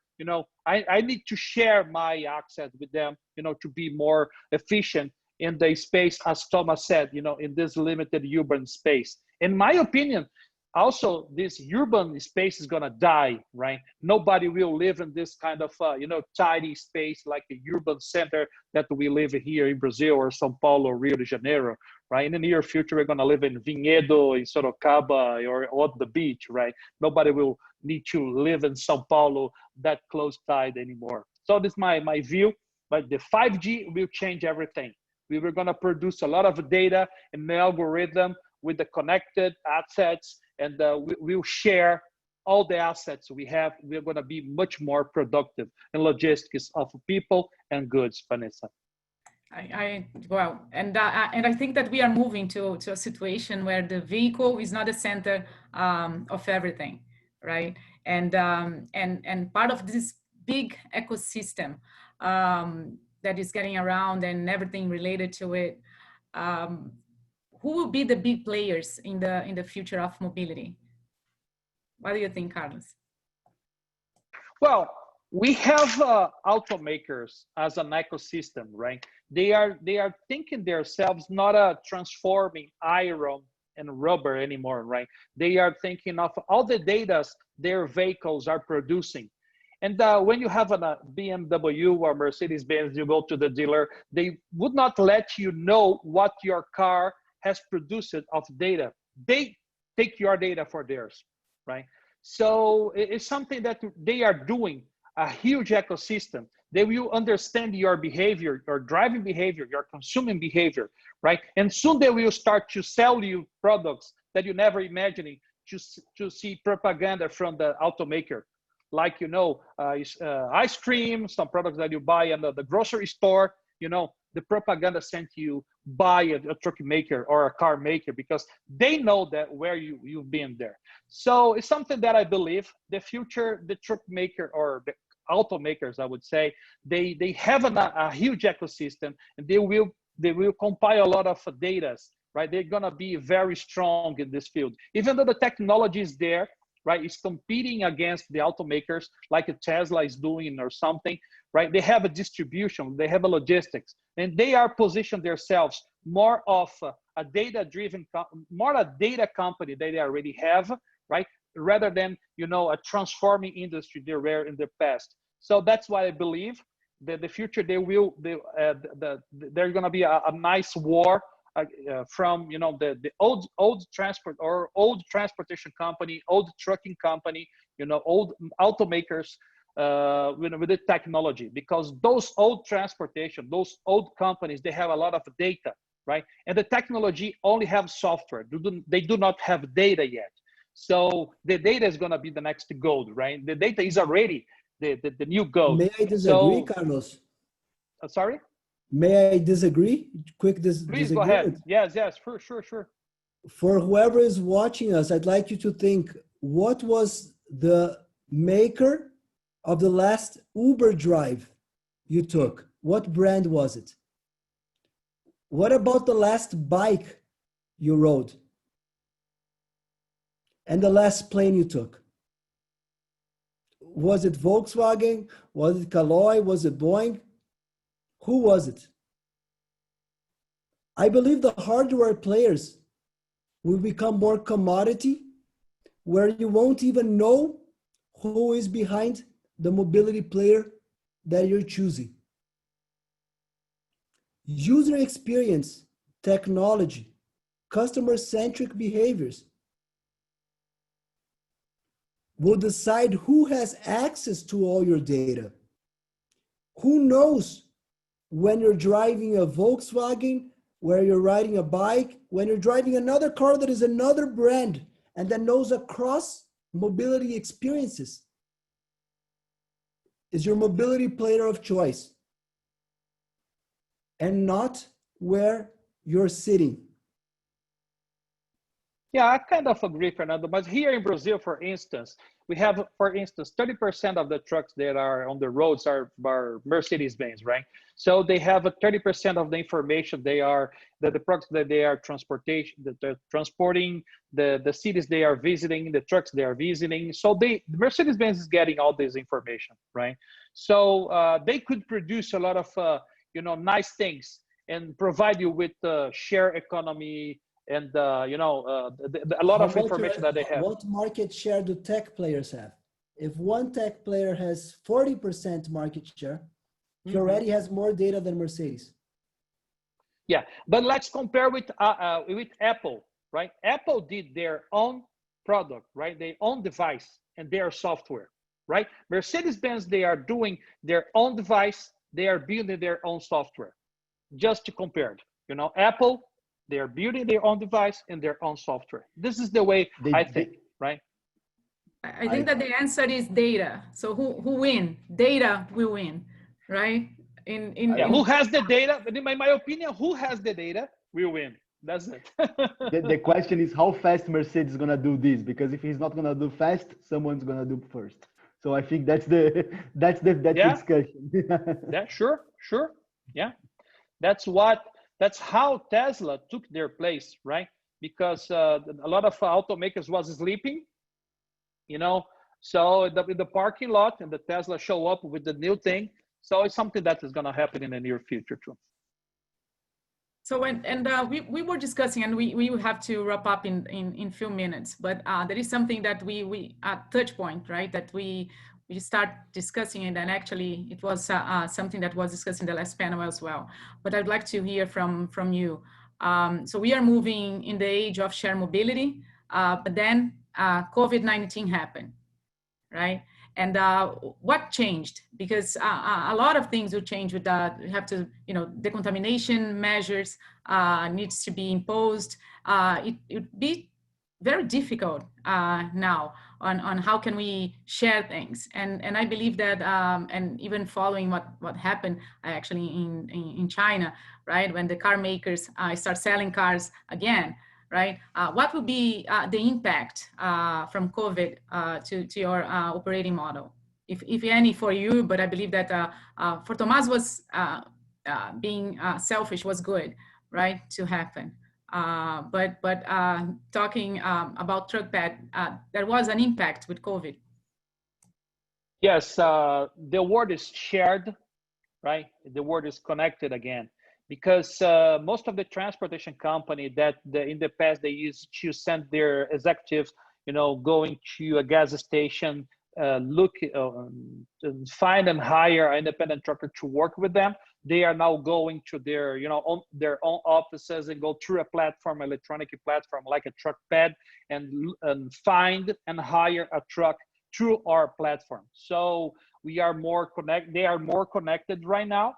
I need to share my access with them, to be more efficient in the space, as Thomas said, in this limited urban space. In my opinion, also this urban space is gonna die, right? Nobody will live in this kind of tidy space like the urban center that we live here in Brazil or São Paulo or Rio de Janeiro, right? In the near future, we're gonna live in Vinhedo, in Sorocaba, or on the beach, right? Nobody will need to live in São Paulo that close tied anymore. So this is my view, but the 5G will change everything. We were gonna produce a lot of data and the algorithm with the connected assets, and we'll share all the assets we have. We're going to be much more productive in logistics of people and goods, Vanessa. Well, and I think that we are moving to a situation where the vehicle is not the center of everything, right? And part of this big ecosystem that is getting around and everything related to it. Who will be the big players in the future of mobility? What do you think, Carlos? Well, we have automakers as an ecosystem, right? They are thinking themselves not transforming iron and rubber anymore, right? They are thinking of all the data their vehicles are producing. And when you have a BMW or Mercedes-Benz, you go to the dealer, they would not let you know what your car has produced of data. They take your data for theirs, right? So it's something that they are doing, a huge ecosystem. They will understand your behavior, your driving behavior, your consuming behavior, right? And soon they will start to sell you products that you never imagined to see propaganda from the automaker. Like, you know, ice cream, some products that you buy in the grocery store, you know, the propaganda sent you buy a truck maker or a car maker because they know that where you've been there. So it's something that I believe the future, the truck maker or the automakers, I would say, they have a huge ecosystem, and they will compile a lot of data, right? They're gonna be very strong in this field, even though the technology is there, right? It's competing against the automakers like a Tesla is doing or something, right? They have a distribution, they have a logistics, and they are positioned themselves more of a data-driven, more a data company that they already have, right? Rather than, you know, a transforming industry they were in the past. So that's why I believe that the future there's gonna be a nice war from, you know, the old transport or old transportation company, old trucking company, you know, old automakers with the technology, because those old transportation, those old companies, they have a lot of data, right? And the technology only have software. They do not have data yet. So the data is going to be the next gold, right? The data is already the new gold. May I disagree, Carlos? Sorry? May I disagree? Quick Please disagreement. go ahead. Yes, sure. For whoever is watching us, I'd like you to think, what was the maker of the last Uber drive you took? What brand was it? What about the last bike you rode? And the last plane you took? Was it Volkswagen? Was it Caloi? Was it Boeing? Who was it? I believe the hardware players will become more commodity, where you won't even know who is behind the mobility player that you're choosing. User experience, technology, customer-centric behaviors will decide who has access to all your data. Who knows when you're driving a Volkswagen, where you're riding a bike, when you're driving another car that is another brand and that knows across mobility experiences, is your mobility player of choice and not where you're sitting. Yeah, I kind of agree, Fernando. But here in Brazil, for instance, we have, for instance, 30% of the trucks that are on the roads are Mercedes-Benz, right? So they have a 30% of the information the trucks that they are transporting, the cities they are visiting, the trucks they are visiting. So Mercedes-Benz is getting all this information, right? So they could produce a lot of nice things and provide you with share economy and a lot of information that they have. What market share do tech players have? If one tech player has 40% market share, he already has more data than Mercedes. Yeah, but let's compare with Apple, right? Apple did their own product, right? Their own device and their software, right? Mercedes-Benz, they are doing their own device, they are building their own software. Just to compare it, Apple, they are building their own device and their own software. This is the way I think, right? I think that the answer is data. So who win? Data will win, right? Who has the data? In my opinion, who has the data will win. That's it. The question is how fast Mercedes is gonna do this, because if he's not gonna do fast, someone's gonna do first. So I think that's the discussion. Yeah, sure. Yeah, that's how Tesla took their place, right? Because a lot of automakers was sleeping, so in the parking lot, and the Tesla show up with the new thing. So it's something that is going to happen in the near future too. So we were discussing, and we will have to wrap up in few minutes, but there is something that we touch point, right? That we start discussing it, and actually it was something that was discussed in the last panel as well. But I'd like to hear from you. So we are moving in the age of shared mobility, but then COVID-19 happened, right? And what changed? Because a lot of things will change with that. We have to, decontamination measures needs to be imposed. It would be very difficult now on how can we share things. And I believe that, and even following what happened actually in China, right? When the car makers start selling cars again, right? What would be the impact from COVID to your operating model, if any, for you? But I believe that for Tomás was being selfish was good, right, to happen. But talking about TruckPad, there was an impact with COVID. Yes, the word is shared, right? The word is connected again. Because most of the transportation company that in the past they used to send their executives, going to a gas station, look, find and hire an independent trucker to work with them. They are now going to their, their own offices and go through a platform, electronic platform like a TruckPad, and find and hire a truck through our platform. So we are more connected. They are more connected right now,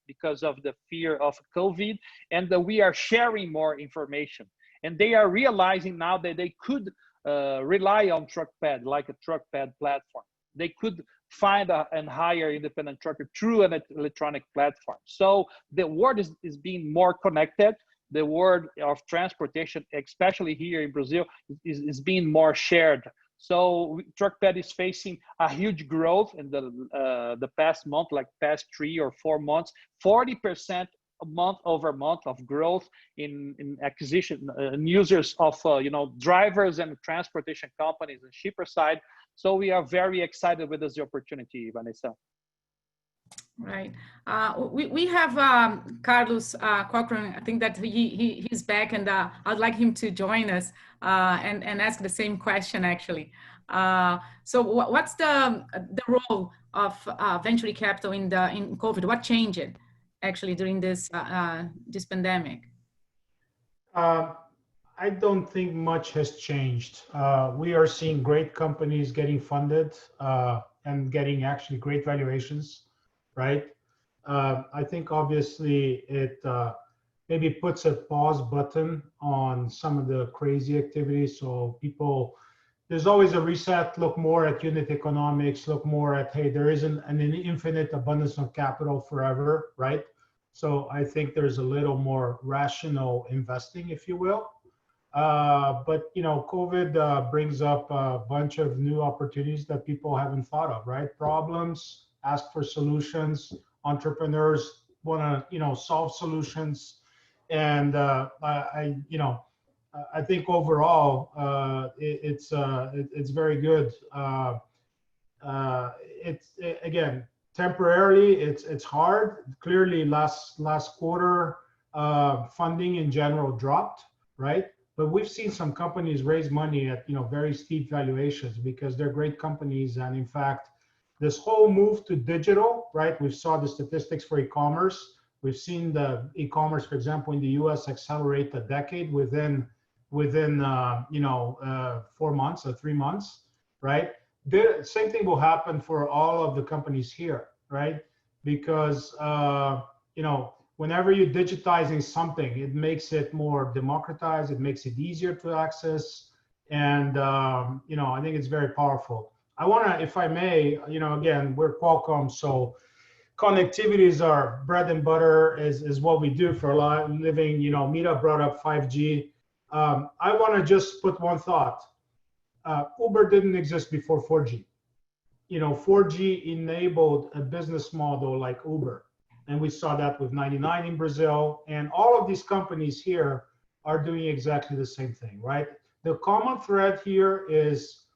because of the fear of COVID, and we are sharing more information. And they are realizing now that they could rely on TruckPad, like a TruckPad platform. They could find and hire independent trucker through an electronic platform. So the world is being more connected. The world of transportation, especially here in Brazil, is being more shared. So TruckPad is facing a huge growth in the past month, like past 3 or 4 months, 40% month over month of growth in acquisition and users of drivers and transportation companies and shipper side. So we are very excited with this opportunity, Vanessa. Right. We have Carlos Cochran. I think that he's back, and I'd like him to join us and ask the same question, actually. So what's the role of venture capital in COVID? What changed actually during this pandemic? I don't think much has changed. We are seeing great companies getting funded and getting actually great valuations. Right. I think obviously it maybe puts a pause button on some of the crazy activities. So there's always a reset, look more at unit economics, look more at, hey, there isn't an infinite abundance of capital forever, right? So I think there's a little more rational investing, if you will. But COVID brings up a bunch of new opportunities that people haven't thought of, right? Problems, ask for solutions. Entrepreneurs want to, solve solutions, and I think overall it's very good. Again, temporarily it's hard. Clearly, last quarter funding in general dropped, right? But we've seen some companies raise money at very steep valuations because they're great companies, and in fact, this whole move to digital, right? We saw the statistics for e-commerce. We've seen the e-commerce, for example, in the U.S. accelerate a decade within 4 months or 3 months, right? The same thing will happen for all of the companies here, right? Because whenever you're digitizing something, it makes it more democratized. It makes it easier to access, and I think it's very powerful. I want to, if I may, again, we're Qualcomm, so connectivity is our bread and butter, is what we do for a living. You know, Mira brought up 5G. I want to just put one thought. Uber didn't exist before 4G. You know, 4G enabled a business model like Uber. And we saw that with 99 in Brazil. And all of these companies here are doing exactly the same thing, right? The common thread here is,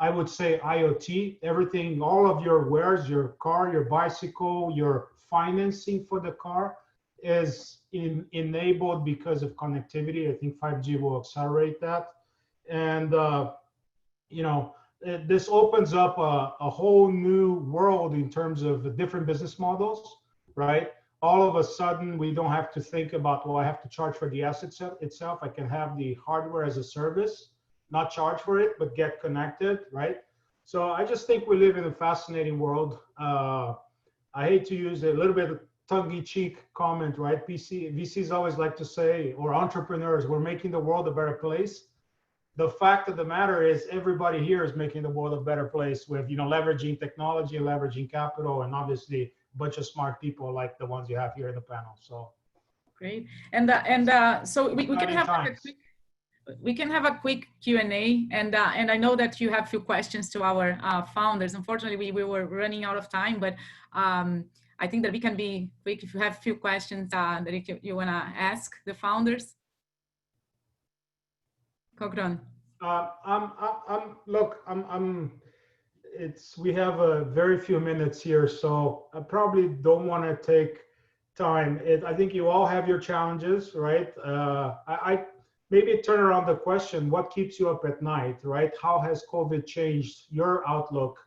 I would say, IoT. Everything, all of your wares, your car, your bicycle, your financing for the car is enabled because of connectivity. I think 5G will accelerate that. And, you know, this opens up a whole new world in terms of the different business models, right? All of a sudden, we don't have to think about, well, I have to charge for the asset itself. I can have the hardware as a service, not charge for it, but get connected, right? So I just think we live in a fascinating world. I hate to use a little bit of tongue-in-cheek comment, right? VCs always like to say, or entrepreneurs, we're making the world a better place. The fact of the matter is everybody here is making the world a better place with, you know, leveraging technology, leveraging capital, and obviously a bunch of smart people like the ones you have here in the panel. So great. And so we can have a quick Q&A, and I know that you have a few questions to our founders. Unfortunately, we were running out of time, but I think that we can be quick if you have a few questions that you want to ask the founders. Cogron. We have a very few minutes here, so I probably don't want to take time. I think you all have your challenges, right? I maybe turn around the question, what keeps you up at night, right? How has COVID changed your outlook?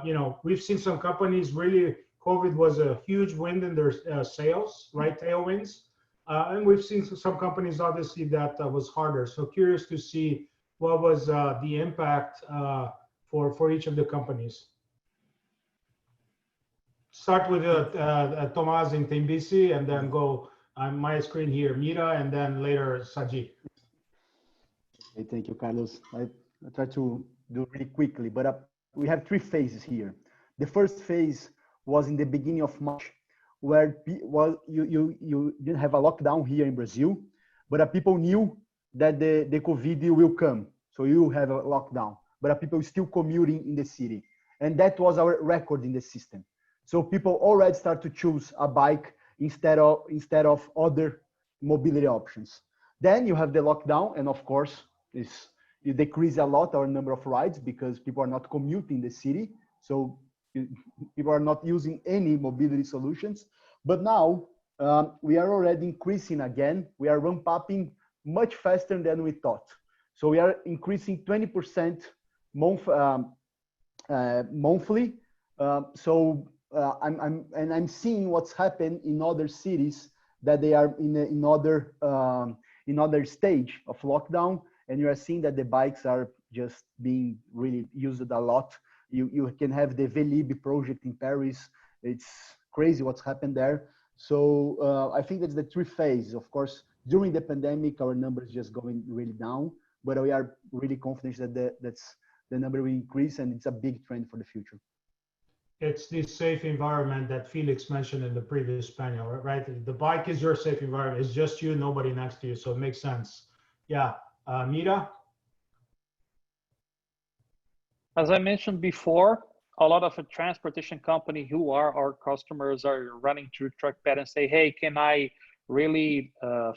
You know, we've seen some companies really, COVID was a huge wind in their sales, right? Tailwinds. And we've seen some companies, obviously, that was harder. So curious to see what was the impact for each of the companies. Start with Tomás in Tembisi, and then go on my screen here, Mira, and then later Saji. Okay, thank you, Carlos. I try to do really quickly, but we have three phases here. The first phase was in the beginning of March, where you didn't have a lockdown here in Brazil, but people knew that the COVID will come. So you have a lockdown, but people still commuting in the city. And that was our record in the system. So people already start to choose a bike instead of other mobility options. Then you have the lockdown, and of course, you decrease a lot our number of rides because people are not commuting the city. So people are not using any mobility solutions. But now we are already increasing again. We are ramping much faster than we thought. So we are increasing 20% monthly. I'm seeing what's happened in other cities that they are in other stage of lockdown, and you are seeing that the bikes are just being really used a lot. You can have the Velib project in Paris. It's crazy what's happened there. So I think that's the three phases. Of course, during the pandemic, our numbers just going really down, but we are really confident that that's the number will increase, and it's a big trend for the future. It's the safe environment that Felix mentioned in the previous panel, right? The bike is your safe environment. It's just you, nobody next to you, so it makes sense. Yeah, Mira? As I mentioned before, a lot of a transportation company who are our customers are running through TruckPad and say, hey, can I really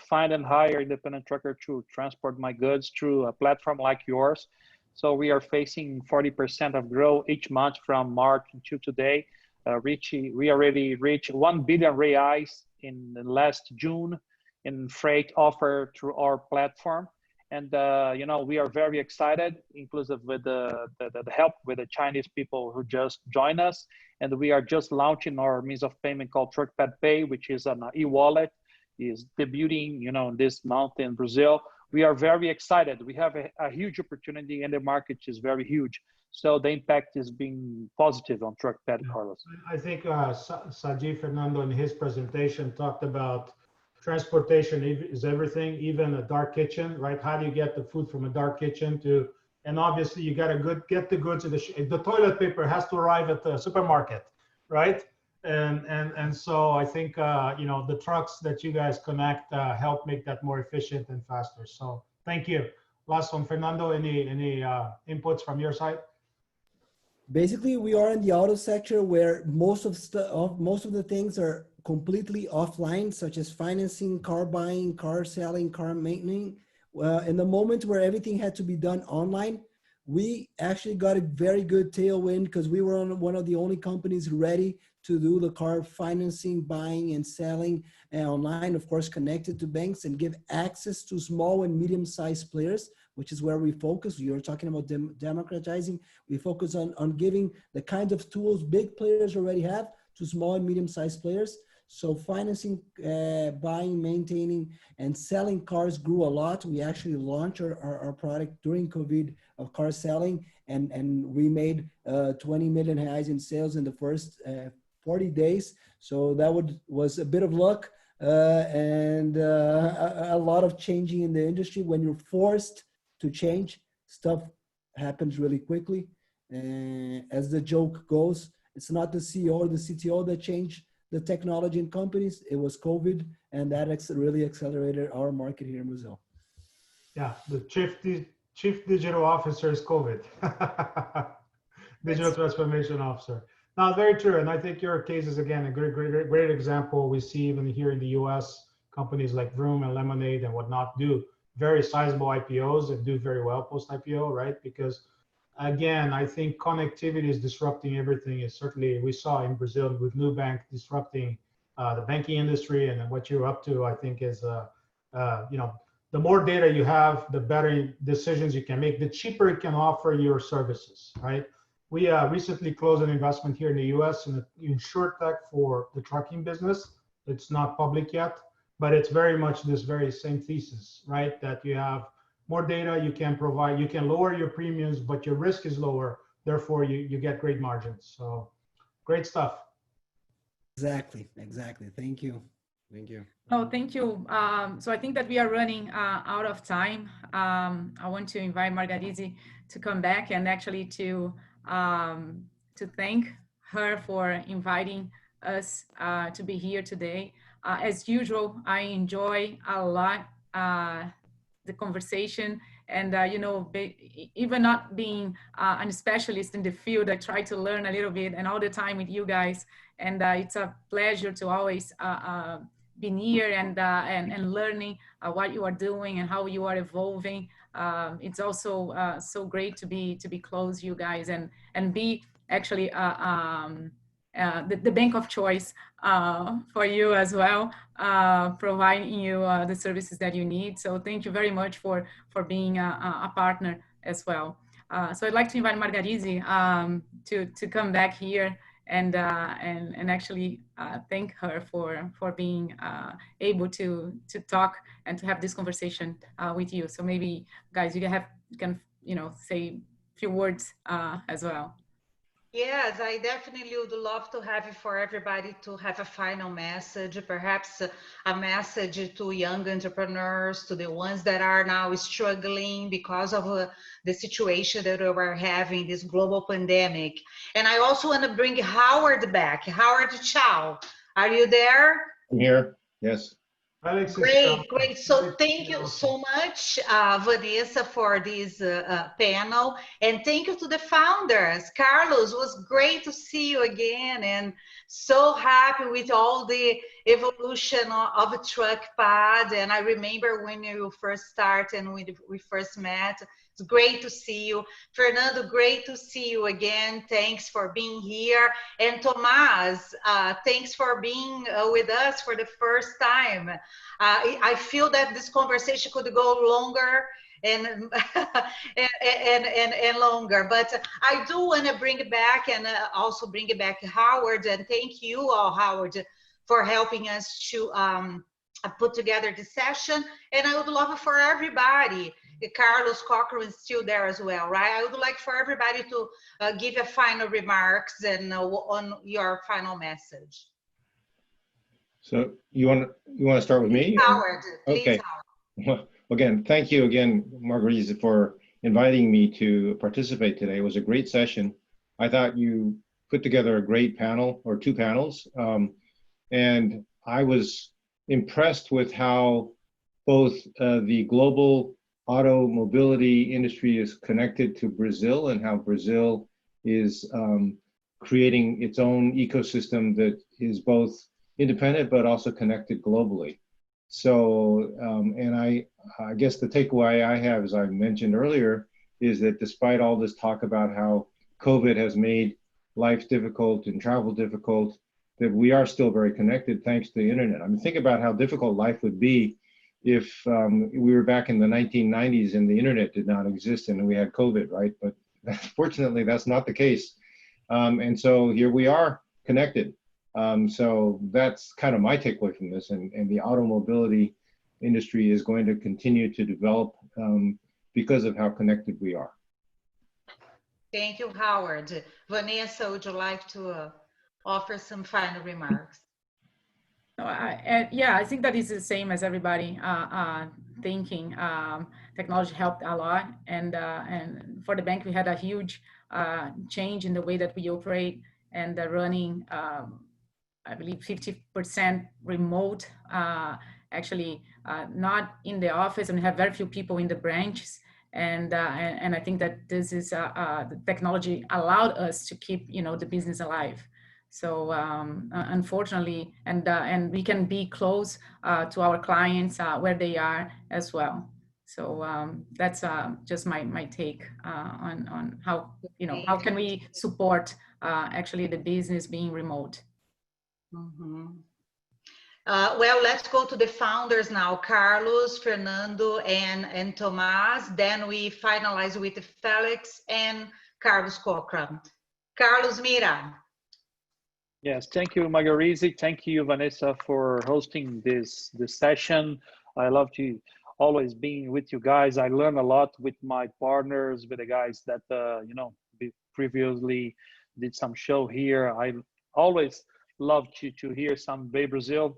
find and hire independent trucker to transport my goods through a platform like yours? So we are facing 40% of growth each month from March until today. We already reached 1 billion reais in the last June in freight offer through our platform. And you know, we are very excited, inclusive with the help with the Chinese people who just joined us. And we are just launching our means of payment called TruckPad Pay, which is an e-wallet, is debuting, you know, this month in Brazil. We are very excited. We have a huge opportunity, and the market is very huge. So the impact is being positive on TruckPad, Carlos. I think Saji Fernando in his presentation talked about transportation is everything, even a dark kitchen, right? How do you get the food from a dark kitchen to, and obviously you got to get the goods in the toilet paper has to arrive at the supermarket, right? And so I think you know, the trucks that you guys connect help make that more efficient and faster. So thank you. Last one, Fernando. Any inputs from your side? Basically, we are in the auto sector where most of the things are completely offline, such as financing, car buying, car selling, car maintaining. In the moment where everything had to be done online, we actually got a very good tailwind because we were one of the only companies ready to do the car financing, buying and selling online, of course, connected to banks and give access to small and medium-sized players, which is where we focus. You're talking about democratizing. We focus on giving the kinds of tools big players already have to small and medium-sized players. So financing, buying, maintaining, and selling cars grew a lot. We actually launched our product during COVID of car selling, and we made 20 million reais in sales in the first 40 days. So that was a bit of luck and a lot of changing in the industry. When you're forced to change, stuff happens really quickly. As the joke goes, it's not the CEO or the CTO that changed the technology in companies, it was COVID, and that really accelerated our market here in Brazil. Yeah, the chief digital officer is COVID. Digital transformation officer. Now, very true, and I think your case is again a great example. We see even here in the U.S. companies like Vroom and Lemonade and whatnot do very sizable IPOs and do very well post IPO, right? Because again, I think connectivity is disrupting everything. It's certainly, we saw in Brazil with Nubank disrupting the banking industry, and what you're up to, I think, is you know, the more data you have, the better decisions you can make, the cheaper it can offer your services, right? We recently closed an investment here in the U.S. in InsurTech for the trucking business. It's not public yet, but it's very much this very same thesis, right? That you have more data you can provide, you can lower your premiums, but your risk is lower. Therefore, you get great margins. So great stuff. Exactly. Thank you. Oh, thank you. So I think that we are running out of time. I want to invite Margarise to come back and actually to thank her for inviting us to be here today. As usual, I enjoy a lot the conversation, and you know, even not being a specialist in the field, I try to learn a little bit, and all the time with you guys, and it's a pleasure to always be near and learning what you are doing and how you are evolving. It's also so great to be close, you guys, and be actually the bank of choice for you as well, providing you the services that you need. So thank you very much for being a partner as well. So I'd like to invite Margarise to come back here and actually thank her for being able to talk and to have this conversation with you. So maybe, guys, you can you know, say a few words as well. Yes, I definitely would love to have for everybody to have a final message, perhaps a message to young entrepreneurs, to the ones that are now struggling because of the situation that we're having, this global pandemic. And I also want to bring Howard back. Howard, ciao. Are you there? I'm here. Yes. Felix, Great. So thank you so much, Vanessa, for this panel. And thank you to the founders. Carlos, was great to see you again, and so happy with all the evolution of TruckPad. And I remember when you first started and we first met. It's great to see you. Fernando, great to see you again. Thanks for being here. And Tomas, thanks for being with us for the first time. I feel that this conversation could go longer and and longer, but I do want to bring it back and also bring it back to Howard, and thank you all, Howard, for helping us to put together this session. And I would love for everybody, Carlos Cochran is still there as well, right? I would like for everybody to give a final remarks and on your final message. So you want to start with me? Howard, please, okay. Howard. Well, again, thank you again, Margarise, for inviting me to participate today. It was a great session. I thought you put together a great panel, or two panels. And I was impressed with how both the global auto mobility industry is connected to Brazil, and how Brazil is creating its own ecosystem that is both independent but also connected globally. So, and I guess the takeaway I have, as I mentioned earlier, is that despite all this talk about how COVID has made life difficult and travel difficult, that we are still very connected thanks to the internet. I mean, think about how difficult life would be if we were back in the 1990s and the internet did not exist and we had COVID, right? But fortunately, that's not the case. And so here we are connected. So that's kind of my takeaway from this. And the automobility industry is going to continue to develop because of how connected we are. Thank you, Howard. Vanessa, would you like to offer some final remarks? Yeah, I think that is the same as everybody thinking. Technology helped a lot, and for the bank, we had a huge change in the way that we operate, and running, I believe, 50% remote. Actually, not in the office, and we have very few people in the branches. And I think that this is the technology allowed us to keep, the business alive. So unfortunately, and we can be close to our clients where they are as well. So that's just my take on how, how can we support actually the business being remote. Mm-hmm. Well, let's go to the founders now, Carlos, Fernando, and Tomas. Then we finalize with Felix and Carlos Cochran. Carlos Mira. Yes, thank you, Margarise. Thank you, Vanessa, for hosting this session. I love to always being with you guys. I learn a lot with my partners, with the guys that previously did some show here. I always love to hear some BayBrazil.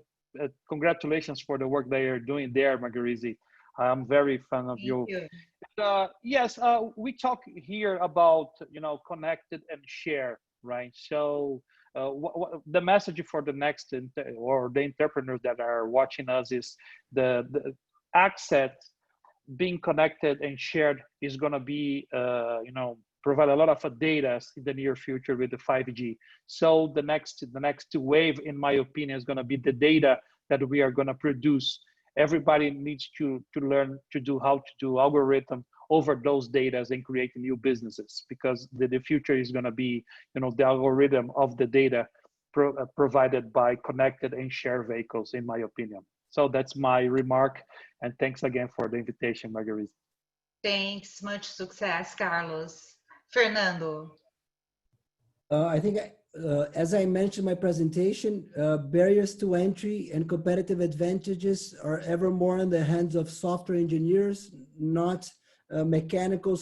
Congratulations for the work they are doing there, Margarise. I'm very fan of you. Yes, we talk here about connected and share, right? So the message for the next or the entrepreneurs that are watching us is the asset being connected and shared is going to be provide a lot of data in the near future with the 5G. So the next wave, in my opinion, is going to be the data that we are going to produce. Everybody needs to learn to do how to do algorithm over those data and create new businesses, because the future is going to be, the algorithm of the data provided by connected and shared vehicles, in my opinion. So that's my remark. And thanks again for the invitation, Margarise. Thanks. Much success, Carlos. Fernando. I think, as I mentioned in my presentation, barriers to entry and competitive advantages are ever more in the hands of software engineers, not mechanical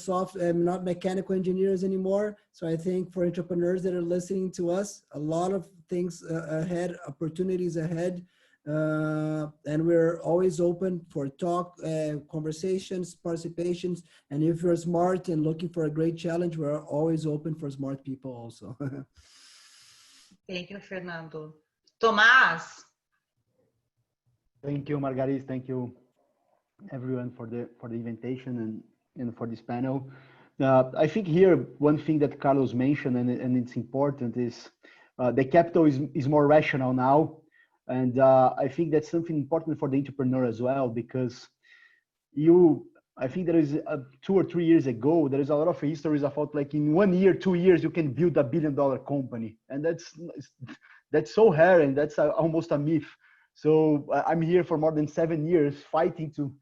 engineers anymore. So I think for entrepreneurs that are listening to us, a lot of things ahead, opportunities ahead. And we're always open for talk, conversations, participations. And if you're smart and looking for a great challenge, we're always open for smart people also. Thank you, Fernando. Tomas. Thank you, Margarise. Thank you, everyone, for the invitation and for this panel. I think here one thing that Carlos mentioned, and it's important, is the capital is more rational now. And I think that's something important for the entrepreneur as well, because I think there is 2 or 3 years ago, there is a lot of histories about like in 1 year, 2 years, you can build $1 billion company. And that's so rare, and that's almost a myth. So I'm here for more than 7 years fighting to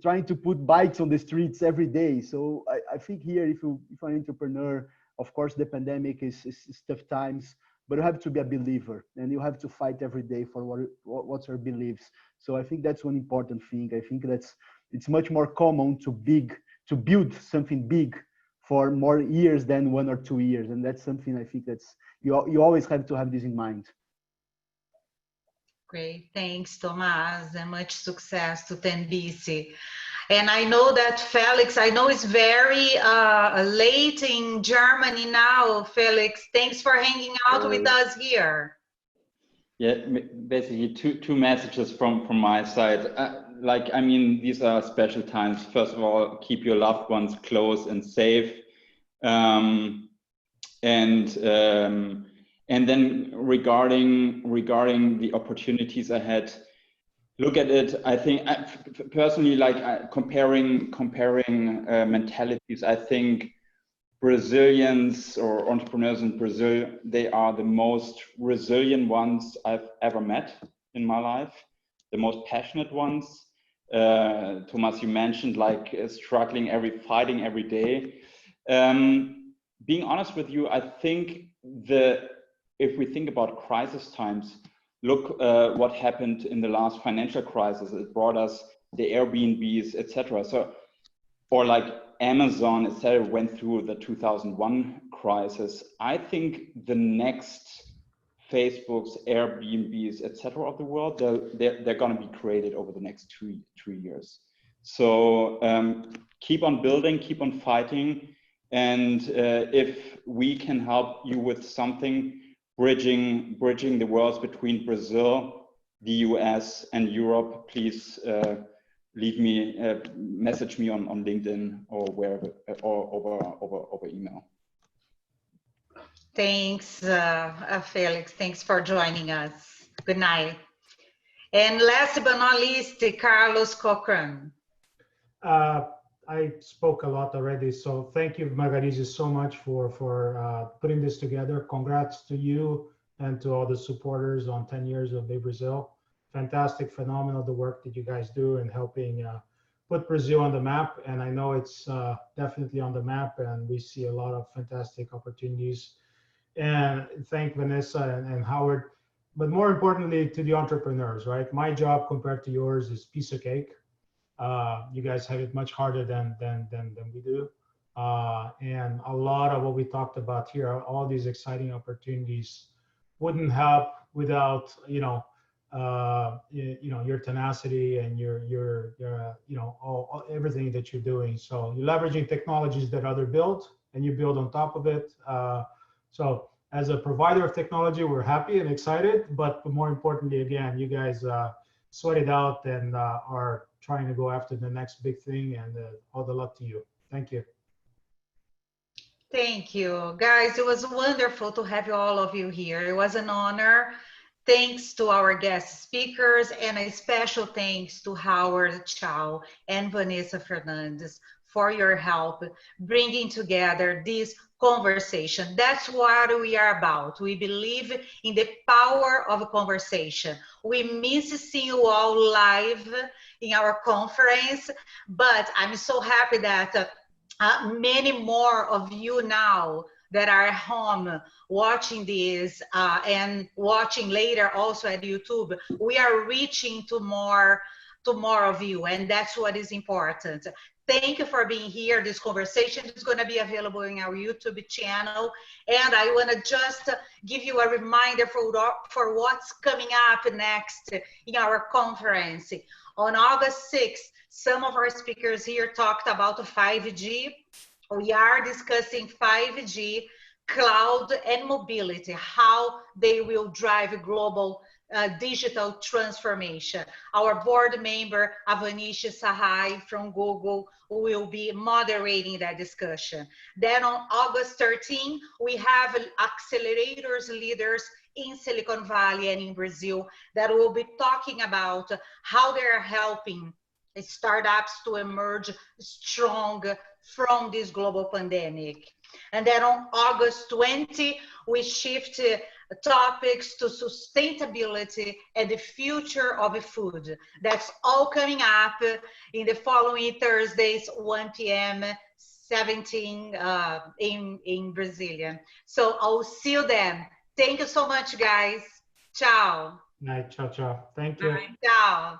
trying to put bikes on the streets every day. So I think here, if you're an entrepreneur, of course, the pandemic is tough times, but you have to be a believer, and you have to fight every day for what's your beliefs. So I think that's one important thing. I think it's much more common to build something big for more years than 1 or 2 years. And that's something I think you always have to have this in mind. Great, thanks, Tomas, and much success to Tenbisi. And I know that Felix, I know it's very late in Germany now. Felix, thanks for hanging out with us here. Yeah, basically two messages from my side. Like, I mean, these are special times. First of all, keep your loved ones close and safe. And then regarding the opportunities ahead, look at it. I think personally, like comparing mentalities, I think Brazilians or entrepreneurs in Brazil, they are the most resilient ones I've ever met in my life, the most passionate ones. Thomas, you mentioned like fighting every day. Being honest with you, I think if we think about crisis times, look what happened in the last financial crisis. It brought us the Airbnbs, etc. So, or like Amazon, etc., went through the 2001 crisis. I think the next Facebooks, Airbnbs, etc. of the world, they're going to be created over the next two years. So keep on building, keep on fighting, and if we can help you with something, bridging the worlds between Brazil, the US, and Europe, please message me on LinkedIn or wherever, or over email. Thanks, Felix. Thanks for joining us. Good night. And last but not least, Carlos Cochran. I spoke a lot already, so thank you, Margarise, so much for putting this together. Congrats to you and to all the supporters on 10 years of BayBrazil. Fantastic, phenomenal, the work that you guys do in helping put Brazil on the map. And I know it's definitely on the map, and we see a lot of fantastic opportunities. And thank Vanessa and Howard, but more importantly to the entrepreneurs, right? My job compared to yours is piece of cake. You guys have it much harder than we do. And a lot of what we talked about here, all these exciting opportunities wouldn't help without, your tenacity and your everything that you're doing. So you're leveraging technologies that others build and you build on top of it. So as a provider of technology, we're happy and excited, but more importantly, again, you guys sweat it out and are trying to go after the next big thing, and all the luck to you. Thank you. Thank you, guys. It was wonderful to have all of you here. It was an honor. Thanks to our guest speakers, and a special thanks to Howard Chow and Vanessa Fernandes for your help bringing together this conversation. That's what we are about. We believe in the power of a conversation. We miss seeing you all live in our conference, but I'm so happy that many more of you now that are at home watching this and watching later also at YouTube, we are reaching to more of you, and that's what is important. Thank you for being here. This conversation is going to be available in our YouTube channel. And I want to just give you a reminder for what's coming up next in our conference. On August 6th, some of our speakers here talked about 5G. We are discussing 5G, cloud, and mobility, how they will drive global digital transformation. Our board member, Avanish Sahai from Google, will be moderating that discussion. Then on August 13, we have accelerators leaders in Silicon Valley and in Brazil that will be talking about how they're helping startups to emerge strong from this global pandemic. And then on August 20, we shift topics to sustainability and the future of food. That's all coming up in the following Thursdays, 1 p.m. 17 in Brazilian. So I'll see you then. Thank you so much, guys. Ciao. Night. Ciao, ciao. Thank you. Ciao.